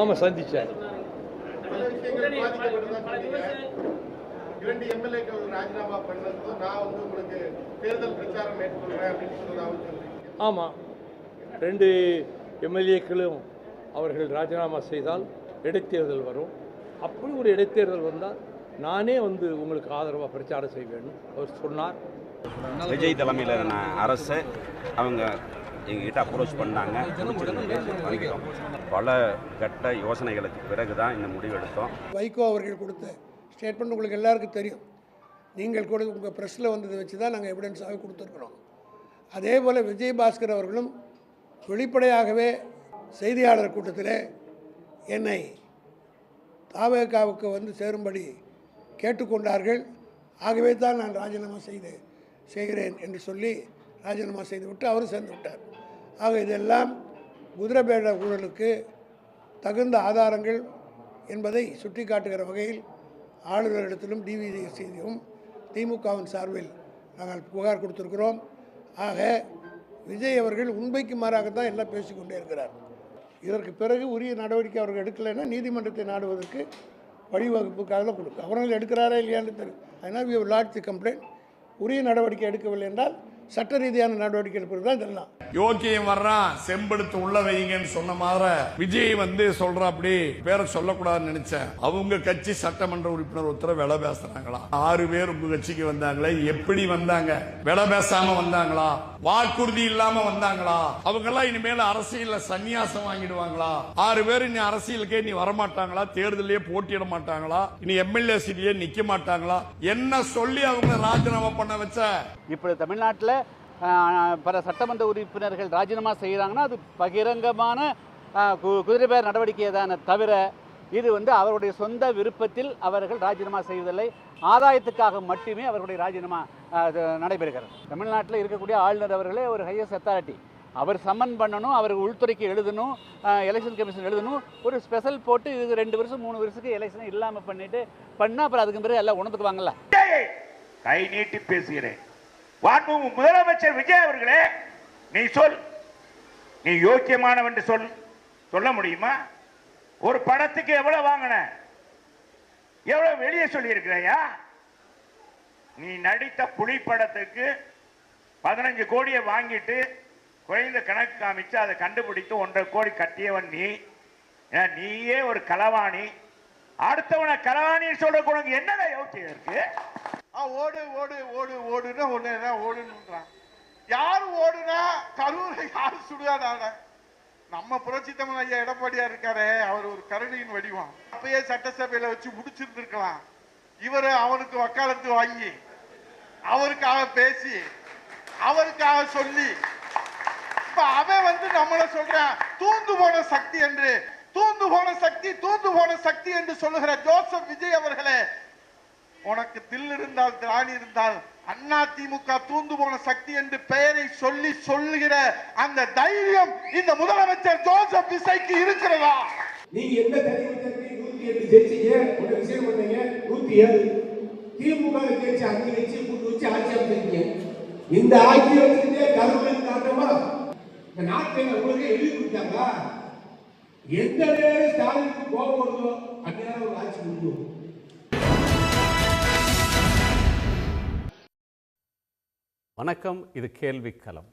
ஆமாம், சந்தித்தேன். பல விஷயங்கள் பாதிக்கப்பட்டதா இரண்டு எம்எல்ஏக்கள் ராஜினாமா பண்ணது நான் உங்களுக்கு தேர்தல் பிரச்சாரம் மேற்கொள்கிறேன் அப்படின்னு சொன்னதாக. ஆமாம், 2 எம்எல்ஏக்களும் அவர்கள் ராஜினாமா செய்தால் இடைத்தேர்தல் வரும். அப்படி ஒரு இடைத்தேர்தல் வந்தால் நானே உங்களுக்கு ஆதரவாக பிரச்சாரம் செய்வேன்னு அவர் சொன்னார். விஜய் தலைமையிலான அரசு அவங்க எங்ககிட்ட அப்ரோச் பண்ணாங்க, வாங்கிட்டோம். பல கட்ட யோசனைகளுக்கு பிறகு தான் இந்த முடிவு எடுத்தோம். வைகோ அவர்கள் கொடுத்த ஸ்டேட்மெண்ட் உங்களுக்கு எல்லாருக்கும் தெரியும். நீங்கள் கூட உங்கள் ப்ரெஸ்ஸில் வந்ததை வச்சு தான் நாங்கள் எவிடன்ஸாக கொடுத்துருக்குறோம். அதே போல் விஜயபாஸ்கர் அவர்களும் வெளிப்படையாகவே செய்தியாளர் கூட்டத்தில் என்னை தாவேகாவுக்கு சேரும்படி கேட்டுக்கொண்டார்கள். ஆகவே தான் நான் ராஜினாமா செய்கிறேன் என்று சொல்லி ராஜினாமா செய்துவிட்டு அவரும் சேர்ந்து விட்டார். ஆக இதெல்லாம் குதிரைபேட ஊழலுக்கு தகுந்த ஆதாரங்கள் என்பதை சுட்டி காட்டுகிற வகையில் ஆளுநரிடத்திலும் டிவிசியிலும் திமுகவின் சார்பில் நாங்கள் புகார் கொடுத்திருக்கிறோம். ஆக விஜய் அவர்கள் உண்மைக்கு மாறாகத்தான் எல்லாம் பேசிக்கொண்டே இருக்கிறார். இதற்கு பிறகு உரிய நடவடிக்கை அவர்கள் எடுக்கலைன்னா நீதிமன்றத்தை நாடுவதற்கு வழிவகுப்புக்காக தான் கொடுக்கும். அவர்கள் எடுக்கிறாரா இல்லையான்னு தெரியும். அதனால் வி லாட்ஜ் தி கம்ப்ளைண்ட். உரிய நடவடிக்கை எடுக்கவில்லை என்றால் சட்ட ரீதியான நடவடிக்கை எடுப்பது தான் இதெல்லாம். யோக்கியம் வர்றான் செம்பெடுத்து உள்ள வைங்கன்னு சொன்ன மாதிரி விஜய் சொல்ற அப்படி பேரை சொல்லக்கூடாதுன்னு நினைச்சேன். அவங்க கட்சி சட்டமன்ற உறுப்பினர் ஒருத்தர விலை பேசுறாங்களா? 6 பேர் உங்க கட்சிக்கு வந்தாங்களே, எப்படி வந்தாங்க? விலை பேசாம வந்தாங்களா? வாக்குறுதி இல்லாம வந்தாங்களா? அவங்க எல்லாம் இனிமேல் அரசியல்ல சன்னியாசம் வாங்கிடுவாங்களா? 6 பேர் இனி அரசியலுக்கே நீ வரமாட்டாங்களா? தேர்தலே போட்டியிட மாட்டாங்களா? இனி எம்எல்ஏ சீட்லயே நிக்க மாட்டாங்களா? என்ன சொல்லி அவங்க ராஜினாமா பண்ண வச்ச? இப்படி தமிழ்நாட்டில் பல சட்டமன்ற உறுப்பினர்கள் ராஜினாமா செய்கிறாங்கன்னா அது பகிரங்கமான குதிரைபேர நடவடிக்கை தானே தவிர இது அவருடைய சொந்த விருப்பத்தில் அவர்கள் ராஜினாமா செய்வதில்லை. ஆதாயத்துக்காக மட்டுமே அவர்களுடைய ராஜினாமா நடைபெறுகிறது. தமிழ்நாட்டில் இருக்கக்கூடிய ஆளுநர் அவர்களே ஒரு ஹையஸ்ட் அத்தாரிட்டி. அவர் சம்மன் பண்ணணும், அவர் உள்துறைக்கு எழுதணும், எலெக்ஷன் கமிஷன் எழுதணும், ஒரு ஸ்பெஷல் போட்டு இது 2 வருஷம் 3 வருஷத்துக்கு எலெக்ஷன் இல்லாமல் பண்ணால் அப்புறம் அதுக்கு பிறகு எல்லாம் உணர்ந்துக்குவாங்கல்ல. கை நீட்டி பேசுகிறேன். முதலமைச்சர் விஜய் அவர்களே, நீ சொல், நீ யோக்கியமானவன் சொல்ல முடியுமா? ஒரு படத்துக்கு எவ்வளவு வாங்கின, எவ்வளவு வெளியே சொல்லி இருக்கிறையா? நீ நடித்த புலி படத்துக்கு 15 கோடியை வாங்கிட்டு குறைந்த கணக்கு காமிச்சு அதை கண்டுபிடித்து 1.5 கோடி கட்டியவன் நீ. நீயே ஒரு களவாணி. அடுத்தவனை களவாணின்னு சொல்ற உனக்கு என்னடா யோக்கியம் இருக்கு? ஓடு ஓடு ஓடு ஓடுன்னா ஒன்னுதான் ஓடுன்றான். யாரு ஓடுனா கரூரை யாரு சுடுகாடான? நம்ம புரட்சி தமிழ் ஐயா எடப்பாடியா இருக்காரு, அவர் ஒரு கருணையின் வடிவம். அப்பயே சட்டசபையில வச்சு முடிச்சிருந்திருக்கலாம். இவரு அவனுக்கு வக்காலத்து வாங்கி அவருக்காக பேசி அவருக்காக சொல்லி இப்ப அவன் நம்மள சொல்றான் தூந்து போன சக்தி என்று. தூந்து போன சக்தி என்று சொல்லுகிற ஜோசப் விஜய் அவர்களே, உனக்கு தில் இருந்தால் திராணி இருந்தால் அண்ணா திமுக தூந்து போன சக்தி என்று பெயரை சொல்லுகிற அந்த தைரியம் இந்த முதலமைச்சர் ஜோசப் விஜய்க்கு இருக்கிறதா? நீங்க எந்த தனிமத்திற்கு 108 ஜெயிச்சீங்க, ஒரு விஷயம் பண்ணீங்க, 107 திமுக ஜெயிச்சு 5 வச்சு கூட்டு வச்சு ஆட்சி அமைச்சிருக்கீங்க. இந்த ஆட்சி வச்சுக்கிட்டே கருவின் காரணமா இந்த நாட்டை உங்களுக்கு எழுதி கொடுத்தாங்களா? எந்த நேரம் ஸ்டாலினுக்கு கோபம் வருதோ அந்நேரம் ஒரு ஆட்சி முடியும். வணக்கம், இது கேள்விக்களம்.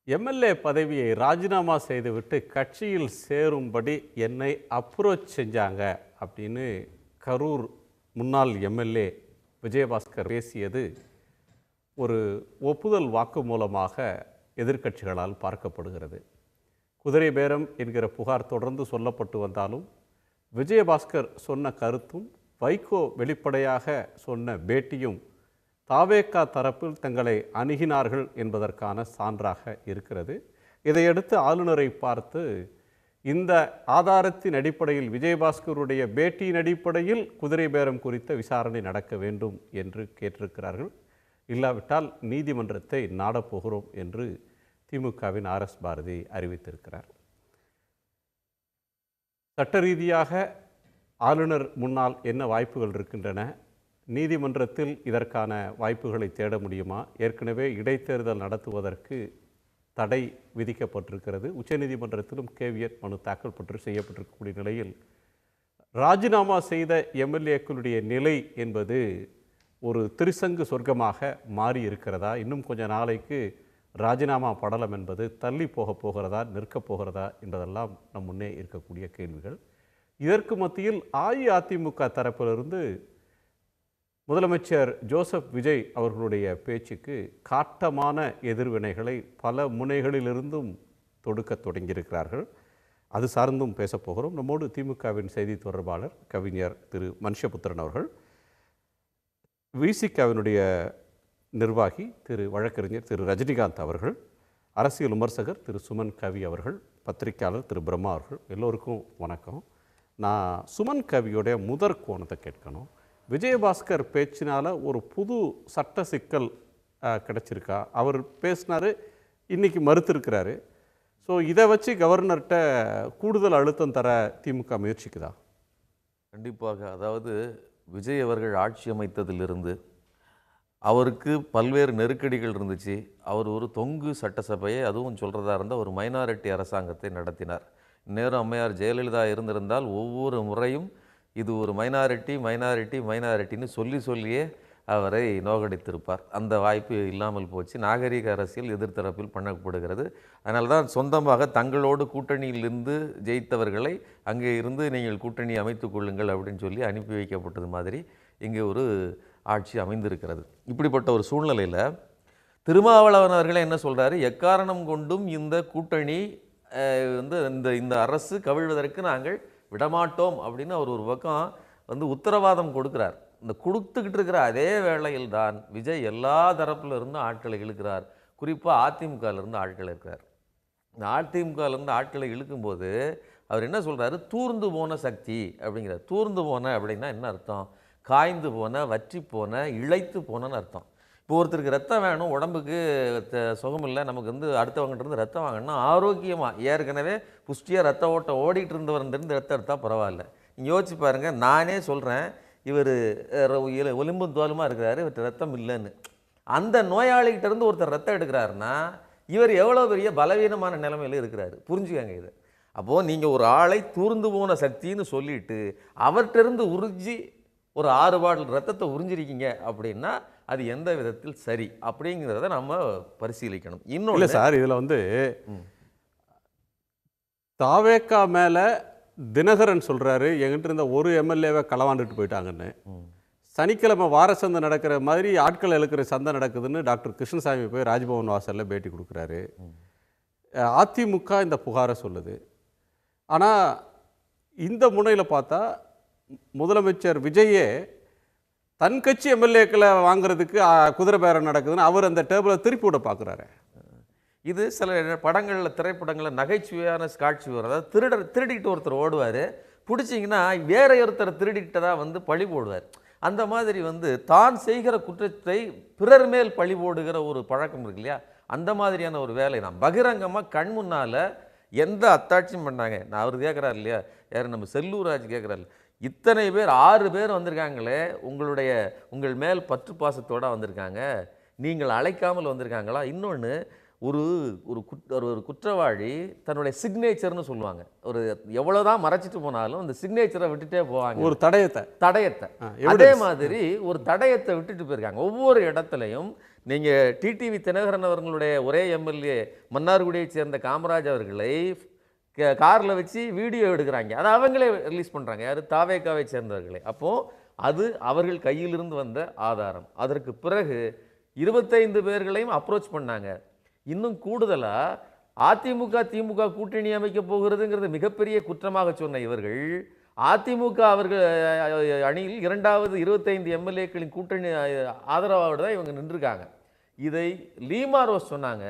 எம்எல்ஏ பதவியை ராஜினாமா செய்துவிட்டு கட்சியில் சேரும்படி என்னை அப்ரோச் செஞ்சாங்க அப்படின்னு கரூர் முன்னாள் எம்எல்ஏ விஜயபாஸ்கர் பேசியது ஒரு ஒப்புதல் வாக்கு மூலமாக எதிர்க்கட்சிகளால் பார்க்கப்படுகிறது. குதிரை பேரம் என்கிற புகார் தொடர்ந்து சொல்லப்பட்டு வந்தாலும் விஜயபாஸ்கர் சொன்ன கருத்தும் வைகோ வெளிப்படையாக சொன்ன பேட்டியும் தாவேகா தரப்பில் தங்களை அணுகினார்கள் என்பதற்கான சான்றாக இருக்கிறது. இதையடுத்து ஆளுநரை பார்த்து இந்த ஆதாரத்தின் அடிப்படையில் விஜயபாஸ்கருடைய பேட்டியின் அடிப்படையில் குதிரை பேரம் குறித்த விசாரணை நடக்க வேண்டும் என்று கேட்டிருக்கிறார்கள். இல்லாவிட்டால் நீதிமன்றத்தை நாடப்போகிறோம் என்று திமுகவின் RS பாரதி அறிவித்திருக்கிறார். சட்ட ரீதியாக ஆளுநர் முன்னால் என்ன வாய்ப்புகள் இருக்கின்றன? நீதிமன்றத்தில் இதற்கான வாய்ப்புகளை தேட முடியுமா? ஏற்கனவே இடைத்தேர்தல் நடத்துவதற்கு தடை விதிக்கப்பட்டிருக்கிறது. உச்சநீதிமன்றத்திலும் கேவியட் மனு தாக்கல் செய்யப்பட்டிருக்கக்கூடிய நிலையில் ராஜினாமா செய்த எம்எல்ஏக்களுடைய நிலை என்பது ஒரு திரிசங்கு சொர்க்கமாக மாறி இருக்கிறதா? இன்னும் கொஞ்ச நாளைக்கு ராஜினாமா படலம் என்பது தள்ளி போகிறதா, நிற்கப் போகிறதா என்பதெல்லாம் நம் முன்னே இருக்கக்கூடிய கேள்விகள். இதற்கு மத்தியில் அஇஅதிமுக தரப்பிலிருந்து முதலமைச்சர் ஜோசப் விஜய் அவர்களுடைய பேச்சுக்கு காட்டமான எதிர்வினைகளை பல முனைகளிலிருந்தும் தொடுக்க தொடங்கியிருக்கிறார்கள். அது சார்ந்தும் பேசப்போகிறோம். நம்மோடு திமுகவின் செய்தி தொடர்பாளர் கவிஞர் திரு மனுஷபுத்திரன் அவர்கள், விசிகாவினுடைய நிர்வாகி திரு வழக்கறிஞர் திரு ரஜினிகாந்த் அவர்கள், அரசியல் விமர்சகர் திரு சுமன் கவி அவர்கள், பத்திரிகையாளர் திரு பிரம்மா அவர்கள், எல்லோருக்கும் வணக்கம். நான் சுமன் கவியோடைய முதற் கோணத்தை கேட்கணும். விஜயபாஸ்கர் பேச்சினால் ஒரு புது சட்ட சிக்கல் கிடச்சிருக்கா? அவர் பேசினார், இன்றைக்கி மறுத்திருக்கிறாரு. ஸோ இதை வச்சு கவர்னர்கிட்ட கூடுதல் அழுத்தம் தர திமுக முயற்சிக்குதா? கண்டிப்பாக. அதாவது விஜய் அவர்கள் ஆட்சி அமைத்ததிலிருந்து அவருக்கு பல்வேறு நெருக்கடிகள் இருந்துச்சு. அவர் ஒரு தொங்கு சட்டசபையை, அதுவும் சொல்கிறதா இருந்தால் ஒரு மைனாரிட்டி அரசாங்கத்தை நடத்தினார். நேரம் அம்மையார் ஜெயலலிதா இருந்திருந்தால் ஒவ்வொரு முறையும் இது ஒரு மைனாரிட்டின்னு சொல்லியே அவரை நோகடித்திருப்பார். அந்த வாய்ப்பு இல்லாமல் போச்சு. நாகரிக அரசியல் எதிர்த்தரப்பில் பண்ணப்படுகிறது. அதனால தான் சொந்தமாக தங்களோடு கூட்டணியிலிருந்து ஜெயித்தவர்களை அங்கே இருந்து நீங்கள் கூட்டணி அமைத்துக் கொள்ளுங்கள் அப்படின்னு சொல்லி அனுப்பி வைக்கப்பட்டது மாதிரி இங்கே ஒரு ஆட்சி அமைந்திருக்கிறது. இப்படிப்பட்ட ஒரு சூழ்நிலையில் திருமாவளவன் அவர்களே என்ன சொல்கிறாரு, எக்காரணம் கொண்டும் இந்த கூட்டணி இந்த அரசு கவிழ்வதற்கு நாங்கள் விடமாட்டோம் அப்படின்னு அவர் ஒரு பக்கம் உத்தரவாதம் கொடுக்குறார். இந்த கொடுத்துக்கிட்டு இருக்கிற அதே வேளையில் தான் விஜய் எல்லா தரப்புல இருந்து ஆட்களை இழுக்கிறார். குறிப்பாக அதிமுகலேருந்து ஆட்களை இருக்கிறார். இந்த அதிமுகலேருந்து ஆட்களை இழுக்கும்போது அவர் என்ன சொல்கிறாரு, தூர்ந்து போன சக்தி அப்படிங்கிறார். தூர்ந்து போன அப்படின்னா என்ன அர்த்தம்? காய்ந்து போன, வற்றி போன, இழைத்து போனன்னு அர்த்தம். இப்போ ஒருத்தருக்கு ரத்தம் வேணும், உடம்புக்கு சுகம் இல்லை, நமக்கு அடுத்தவங்ககிட்ட இருந்து ரத்தம் வாங்கணும்னா ஆரோக்கியமாக ஏற்கனவே புஷ்டியாக ரத்த ஓட்டம் ஓடிட்டு இருந்தவர்கிட்ட ரத்தம் எடுத்தால் பரவாயில்ல. நீங்கள் யோசிச்சு பாருங்கள். நானே சொல்கிறேன், இவர் ஒலிம்பும் தோலுமாக இருக்கிறாரு, இவர்கிட்ட ரத்தம் இல்லைன்னு. அந்த நோயாளிகிட்ட இருந்து ஒருத்தர் ரத்தம் எடுக்கிறாருன்னா இவர் எவ்வளோ பெரிய பலவீனமான நிலைமையில் இருக்கிறாரு. புரிஞ்சுக்கங்க இது. அப்போது நீங்கள் ஒரு ஆளை தூர்ந்து போன சக்தின்னு சொல்லிட்டு அவர்கிட்டருந்து உறிஞ்சி ஒரு 6 பாட்டில் ரத்தத்தை உறிஞ்சிருக்கீங்க அப்படின்னா அது எந்த விதத்தில் சரி அப்படிங்கிறத நம்ம பரிசீலிக்கணும். இன்னும் இல்லை சார், இதில் தாவேக்கா மேலே தினகரன் சொல்கிறாரு, எங்கிட்ட இருந்த ஒரு எம்எல்ஏவை களவாண்டுட்டு போயிட்டாங்கன்னு. சனிக்கிழமை வார சந்தை நடக்கிற மாதிரி ஆட்கள் இழுக்கிற சந்தை நடக்குதுன்னு டாக்டர் கிருஷ்ணசாமி போய் ராஜ்பவன் வாசலில் பேட்டி கொடுக்குறாரு. அதிமுக இந்த புகாரை சொல்லுது. ஆனால் இந்த முனையில் பார்த்தா முதலமைச்சர் விஜயே தன் கட்சி எம்எல்ஏக்களை வாங்குறதுக்கு குதிரை பேரம் நடக்குதுன்னு அவர் அந்த டேபிளை திருப்பி விட பார்க்குறாரு. இது சில படங்களில், திரைப்படங்களில் நகைச்சுவையான காட்சி வரும். அதாவது திருடிக்கிட்டு ஒருத்தர் ஓடுவார், பிடிச்சிங்கன்னா வேற ஒருத்தர் திருடிக்கிட்டதாக பழி போடுவார். அந்த மாதிரி தான் செய்கிற குற்றத்தை பிறர் மேல் பழி போடுகிற ஒரு பழக்கம் இருக்கு இல்லையா, அந்த மாதிரியான ஒரு வேலை தான். பகிரங்கமாக கண் முன்னால் எந்த அத்தாட்சியும் பண்ணாங்க. நான் அவர் கேட்குறாரு இல்லையா, யார் நம்ம செல்லூராஜ் கேட்குறாரு, இத்தனை பேர் 6 பேர் வந்திருக்காங்களே, உங்கள் மேல் பற்று பாசத்தோடு வந்திருக்காங்க, நீங்கள் அழைக்காமல் வந்திருக்காங்களா? இன்னொன்று, ஒரு குற்றவாளி தன்னுடைய சிக்னேச்சர்னு சொல்லுவாங்க. ஒரு எவ்வளோதான் மறைச்சிட்டு போனாலும் அந்த சிக்னேச்சரை விட்டுட்டே போவாங்க, ஒரு தடயத்தை. அதே மாதிரி ஒரு தடயத்தை விட்டுட்டு போயிருக்காங்க. ஒவ்வொரு இடத்துலையும் நீங்கள் டிடிவி தினகரன் அவர்களுடைய ஒரே எம்எல்ஏ மன்னார்குடியை சேர்ந்த காமராஜ் அவர்களை காரில் வச்சு வீடியோ எடுக்கிறாங்க. அதை அவங்களே ரிலீஸ் பண்ணுறாங்க. யார்? தாவேக்காவை சேர்ந்தவர்களே. அப்போது அது அவர்கள் கையிலிருந்து வந்த ஆதாரம். அதற்கு பிறகு 25 பேர்களையும் அப்ரோச் பண்ணாங்க. இன்னும் கூடுதலாக அதிமுக திமுக கூட்டணி அமைக்க போகிறதுங்கிறது மிகப்பெரிய குற்றமாக சொன்ன இவர்கள் அதிமுக அவர்கள் அணியில் 2வது 25 எம்எல்ஏக்களின் கூட்டணி ஆதரவோடு தான் இவங்க நின்றுருக்காங்க. இதை லீமா ரோஸ் சொன்னாங்க,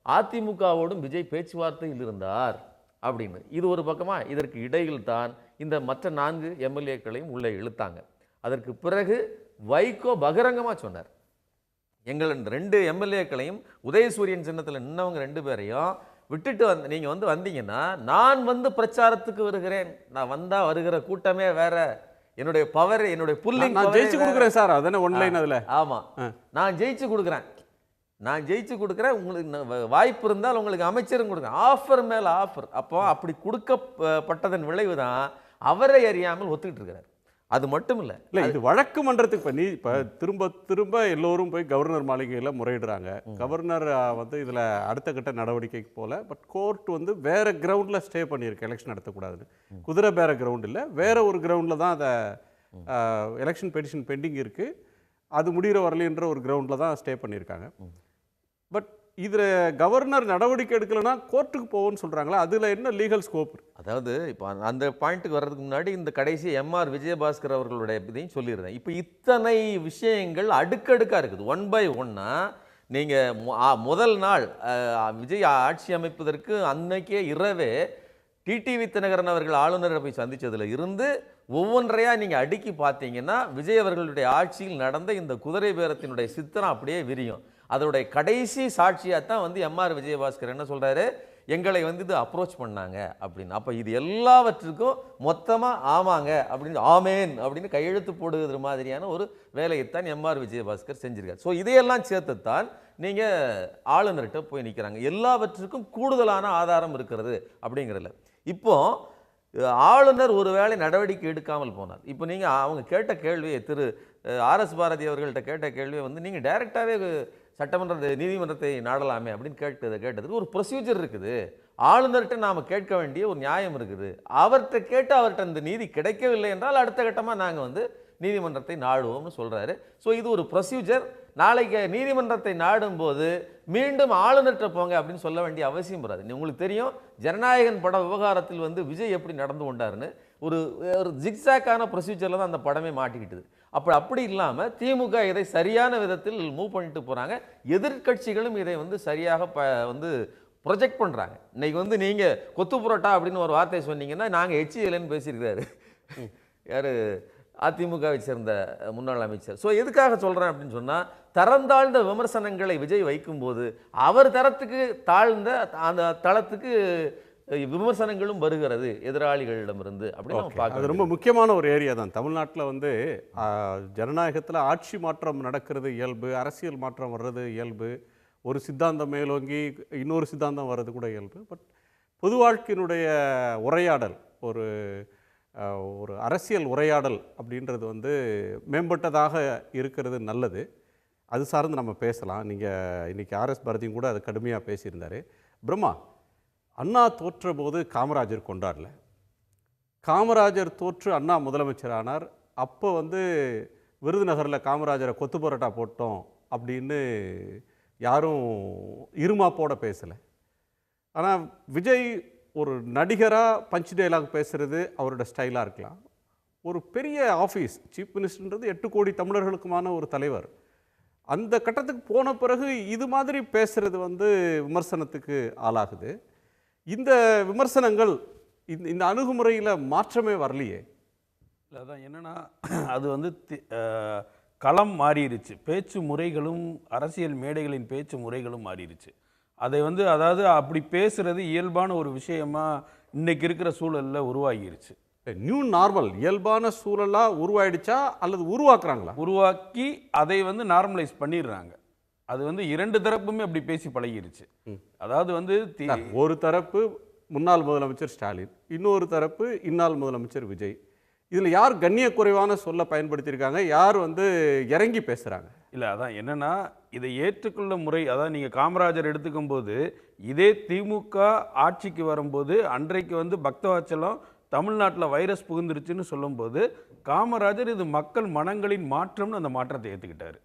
அதிமுகவோடும் விஜய் பேச்சுவார்த்தையில் இருந்தார் அப்படின்னு. இது ஒரு பக்கமாக. இதற்கு இடையில் தான் இந்த மற்ற 4 எம்எல்ஏக்களையும் உள்ளே இழுத்தாங்க. அதற்கு பிறகு வைகோ பகிரங்கமாக சொன்னார், எங்கள் 2 எம்எல்ஏக்களையும் உதயசூரியன் சின்னத்தில் நின்னவங்க 2 பேரையும் விட்டுட்டு நீங்கள் வந்தீங்கன்னா நான் பிரச்சாரத்துக்கு வருகிறேன், நான் வந்தால் வருகிற கூட்டமே வேற, என்னுடைய பவர், என்னுடைய புல்லிங் ஜெயிச்சு கொடுக்குறேன் சார், அதானே ஒன்லைன் அதில். ஆமாம், நான் ஜெயிச்சு கொடுக்குறேன், நான் ஜெயிச்சு கொடுக்குறேன், உங்களுக்கு வாய்ப்பு இருந்தால் உங்களுக்கு அமைச்சரும் கொடுக்குறேன். ஆஃபர் மேலே ஆஃபர். அப்போ அப்படி கொடுக்கப்பட்டதன் விளைவு தான் அவரை அறியாமல் ஒத்துக்கிட்டு இருக்கிறார். அது மட்டும் இல்லை, இது வழக்கு மன்றத்துக்கு இப்போ திரும்ப திரும்ப எல்லோரும் போய் கவர்னர் மாளிகையில் முறையிடுறாங்க. கவர்னர் வந்து இதில் அடுத்த கட்ட நடவடிக்கைக்கு போல, பட் கோர்ட் வந்து வேற கிரவுண்டில் ஸ்டே பண்ணியிருக்கு எலெக்ஷன் நடத்தக்கூடாதுன்னு. குதிரை பேர கிரவுண்ட் இல்லை, வேற ஒரு கிரவுண்டில் தான் அதை எலெக்ஷன் பெட்டிஷன் பெண்டிங் இருக்குது, அது முடிகிற வரலைன்ற ஒரு கிரவுண்டில் தான் ஸ்டே பண்ணியிருக்காங்க. பட் இதில் கவர்னர் நடவடிக்கை எடுக்கலைன்னா கோர்ட்டுக்கு போவோன்னு சொல்கிறாங்களா? அதில் என்ன லீகல் ஸ்கோப்? அதாவது இப்போ அந்த பாயிண்ட்டுக்கு வர்றதுக்கு முன்னாடி இந்த கடைசி எம்ஆர் விஜயபாஸ்கர் அவர்களுடைய இதையும் சொல்லியிருந்தேன். இப்போ இத்தனை விஷயங்கள் அடுக்கடுக்காக இருக்குது. ஒன் பை ஒன்னாக நீங்கள் முதல் நாள் விஜய் ஆட்சி அமைப்பதற்கு அன்னைக்கே இரவே டிடிவி தினகரன் அவர்கள் ஆளுநரை போய் சந்தித்ததில் இருந்து ஒவ்வொன்றையாக நீங்கள் அடுக்கி பார்த்தீங்கன்னா விஜய் அவர்களுடைய ஆட்சியில் நடந்த இந்த குதிரை பேரத்தினுடைய சித்திரம் அப்படியே விரியும். அதோடைய கடைசி சாட்சியாக தான் வந்து எம்ஆர் விஜயபாஸ்கர் என்ன சொல்கிறாரு, எங்களை வந்து இது அப்ரோச் பண்ணாங்க அப்படின்னு. அப்போ இது எல்லாவற்றுக்கும் மொத்தமாக ஆமாங்க அப்படின்னு ஆமேன் அப்படின்னு கையெழுத்து போடுகிற மாதிரியான ஒரு வேலையைத்தான் எம்ஆர் விஜயபாஸ்கர் செஞ்சிருக்காரு. ஸோ இதையெல்லாம் சேர்த்துத்தான் நீங்கள் ஆளுநர்கிட்ட போய் நிற்கிறாங்க. எல்லாவற்றுக்கும் கூடுதலான ஆதாரம் இருக்கிறது அப்படிங்கிறதுல. இப்போ ஆளுநர் ஒருவேளை நடவடிக்கை எடுக்காமல் போனார். இப்போ நீங்கள் அவங்க கேட்ட கேள்வியை திரு ஆர்எஸ் பாரதி அவர்கள்ட்ட கேட்ட கேள்வியை வந்து நீங்கள் டைரெக்டாகவே நீதிமன்றத்தை நாடலாமே அப்படின்னு கேட்டதுக்கு ஒரு ப்ரொசீஜர் இருக்குது. ஆளுநர்கிட்ட நாம் கேட்க வேண்டிய ஒரு நியாயம் இருக்குது. அவர்கிட்ட கேட்டு அவர்கிட்ட இந்த நீதி கிடைக்கவில்லை என்றால் அடுத்த கட்டமாக நாங்கள் வந்து நீதிமன்றத்தை நாடுவோம்னு சொல்கிறாரு. ஸோ இது ஒரு ப்ரொசீஜர். நாளைக்கு நீதிமன்றத்தை நாடும்போது மீண்டும் ஆளுநர்கிட்ட போங்க அப்படின்னு சொல்ல வேண்டிய அவசியம் வராது. உங்களுக்கு தெரியும், ஜனநாயகன் பட விவகாரத்தில் வந்து விஜய் எப்படி நடந்து கொண்டாருன்னு ஒரு ஜிக்ஸாக்கான ப்ரொசீஜரில் தான் அந்த படமே மாட்டிக்கிட்டுது. அப்படி இல்லாமல் திமுக இதை சரியான விதத்தில் மூவ் பண்ணிட்டு போகிறாங்க. எதிர்கட்சிகளும் இதை வந்து சரியாக வந்து ப்ரொஜெக்ட் பண்ணுறாங்க. இன்னைக்கு வந்து நீங்கள் கொத்து புரோட்டா அப்படின்னு ஒரு வார்த்தையை சொன்னீங்கன்னா நாங்கள் HCLன்னு பேசியிருக்கிறாரு யார், அதிமுகவை சேர்ந்த முன்னாள் அமைச்சர். ஸோ எதுக்காக சொல்கிறேன் அப்படின்னு சொன்னால், தரந்தாழ்ந்த விமர்சனங்களை விஜய் வைக்கும்போது அவர் தரத்துக்கு தாழ்ந்த அந்த தளத்துக்கு விமர்சனங்களும் வருகிறது எதிராளிகளிடமிருந்து அப்படின்னு பார்க்க. அது ரொம்ப முக்கியமான ஒரு ஏரியா தான். தமிழ்நாட்டில் வந்து ஜனநாயகத்தில் ஆட்சி மாற்றம் நடக்கிறது இயல்பு, அரசியல் மாற்றம் வர்றது இயல்பு, ஒரு சித்தாந்தம் மேலோங்கி இன்னொரு சித்தாந்தம் வர்றது கூட இயல்பு. பட் பொது வாழ்க்கையினுடைய உரையாடல், ஒரு அரசியல் உரையாடல் அப்படின்றது வந்து மேம்பட்டதாக இருக்கிறது நல்லது. அது சார்ந்து நம்ம பேசலாம். நீங்கள் இன்றைக்கி ஆர்எஸ் பாரதியும் கூட அது கடுமையாக பேசியிருந்தார். பிரம்மா, அண்ணா தோற்ற போது காமராஜர் கொண்டாடல, காமராஜர் தோற்று அண்ணா முதலமைச்சரானார். அப்போ வந்து விருதுநகரில் காமராஜரை கொத்து பரோட்டா போட்டோம் அப்படின்னு யாரும் இருமாப்போட பேசலை. ஆனால் விஜய் ஒரு நடிகராக பஞ்ச் டைலாக் பேசுகிறது அவரோட ஸ்டைலாக இருக்கலாம். ஒரு பெரிய ஆஃபீஸ், சீஃப் மினிஸ்டர்ன்றது 8 கோடி தமிழர்களுக்குமான ஒரு தலைவர். அந்த கட்டத்துக்கு போன பிறகு இது மாதிரி பேசுகிறது வந்து விமர்சனத்துக்கு ஆளாகுது. இந்த விமர்சனங்கள் இந்த அணுகுமுறையில் மாற்றமே வரலையே. இல்லை, அதான் என்னென்னா அது வந்து களம் மாறிடுச்சு. பேச்சு முறைகளும் அரசியல் மேடைகளின் பேச்சு முறைகளும் மாறிடுச்சு. அதை வந்து அதாவது அப்படி பேசுகிறது இயல்பான ஒரு விஷயமா இன்னைக்கு இருக்கிற சூழலில் உருவாகிருச்சு. நியூ நார்மல் இயல்பான சூழலாக உருவாயிடுச்சா அல்லது உருவாக்குறாங்களா? உருவாக்கி அதை வந்து நார்மலைஸ் பண்ணிடுறாங்க. அது வந்து 2 தரப்புமே அப்படி பேசி பழகிருச்சு. அதாவது வந்து ஒரு தரப்பு முன்னாள் முதலமைச்சர் ஸ்டாலின், இன்னொரு தரப்பு இந்நாள் முதலமைச்சர் விஜய். இதில் யார் கண்ணிய குறைவான சொல்ல பயன்படுத்தியிருக்காங்க, யார் வந்து இறங்கி பேசுகிறாங்க? இல்லை, அதான் என்னென்னா இதை ஏற்றுக்கொள்ள முறை. அதான் நீங்கள் காமராஜர் எடுத்துக்கும் போது இதே திமுக ஆட்சிக்கு வரும்போது அன்றைக்கு வந்து பக்தவாச்சலம் தமிழ்நாட்டில் வைரஸ் புகுந்துருச்சுன்னு சொல்லும்போது காமராஜர் இது மக்கள் மனங்களின் மாற்றம்னு அந்த மாற்றத்தை ஏற்றுக்கிட்டாரு.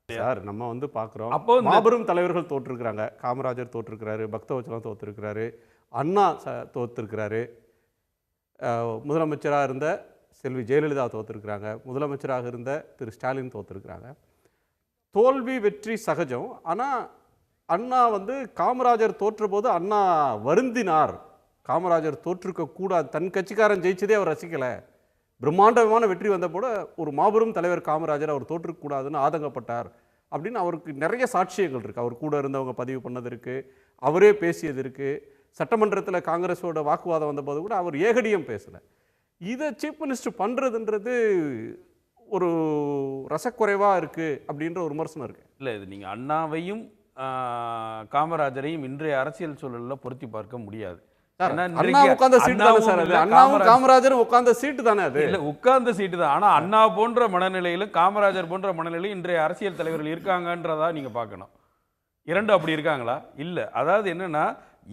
சார், நம்ம வந்து பார்க்குறோம், அப்போ மாபெரும் தலைவர்கள் தோற்றிருக்கிறாங்க. காமராஜர் தோற்றிருக்கிறாரு, பக்தவச்சலம் தோற்றிருக்கிறாரு, அண்ணா தோற்றிருக்கிறாரு, முதலமைச்சராக இருந்த செல்வி ஜெயலலிதா தோற்றிருக்கிறாங்க, முதலமைச்சராக இருந்த திரு ஸ்டாலின் தோற்றிருக்கிறாங்க. தோல்வி வெற்றி சகஜம். ஆனால் அண்ணா வந்து காமராஜர் தோற்ற போது அண்ணா வருந்தினார். காமராஜர் தோற்றிருக்கக்கூடாது, தன் கட்சிக்காரன் ஜெயிச்சதே அவர் ரசிக்கலை, பிரம்மாண்டமான வெற்றி வந்த போட ஒரு மாபெரும் தலைவர் காமராஜர் அவர் தோற்றுக்கூடாதுன்னு ஆதங்கப்பட்டார் அப்படின்னு அவருக்கு நிறைய சாட்சியங்கள் இருக்குது. அவர் கூட இருந்தவங்க பதிவு பண்ணது இருக்குது, அவரே பேசியது இருக்குது. சட்டமன்றத்தில் காங்கிரஸோட வாக்குவாதம் வந்தபோது கூட அவர் ஏகடியம் பேசலை. இதை சீஃப் மினிஸ்டர் பண்ணுறதுன்றது ஒரு ரசக்குறைவாக இருக்குது அப்படின்ற ஒரு விமர்சனம் இருக்குது. இல்லை, இது நீங்கள் அண்ணாவையும் காமராஜரையும் இன்றைய அரசியல் சூழலில் பொருத்தி பார்க்க முடியாது. அண்ணா உட்கார்ந்த சீட்டு தானே சார் அது. அண்ணாவும் காமராஜரும் உட்கார்ந்த சீட்டு தானே அது. இல்ல உட்கார்ந்த சீட்டு தான். ஆனா அண்ணா போன்ற மனநிலையிலும் காமராஜர் போன்ற மனநிலையிலும் இன்றைய அரசியல் தலைவர்கள் இருக்காங்கன்றதா நீங்க பார்க்கணும். இரண்டு அப்படி இருக்காங்களா? இல்ல. அதாவது என்னன்னா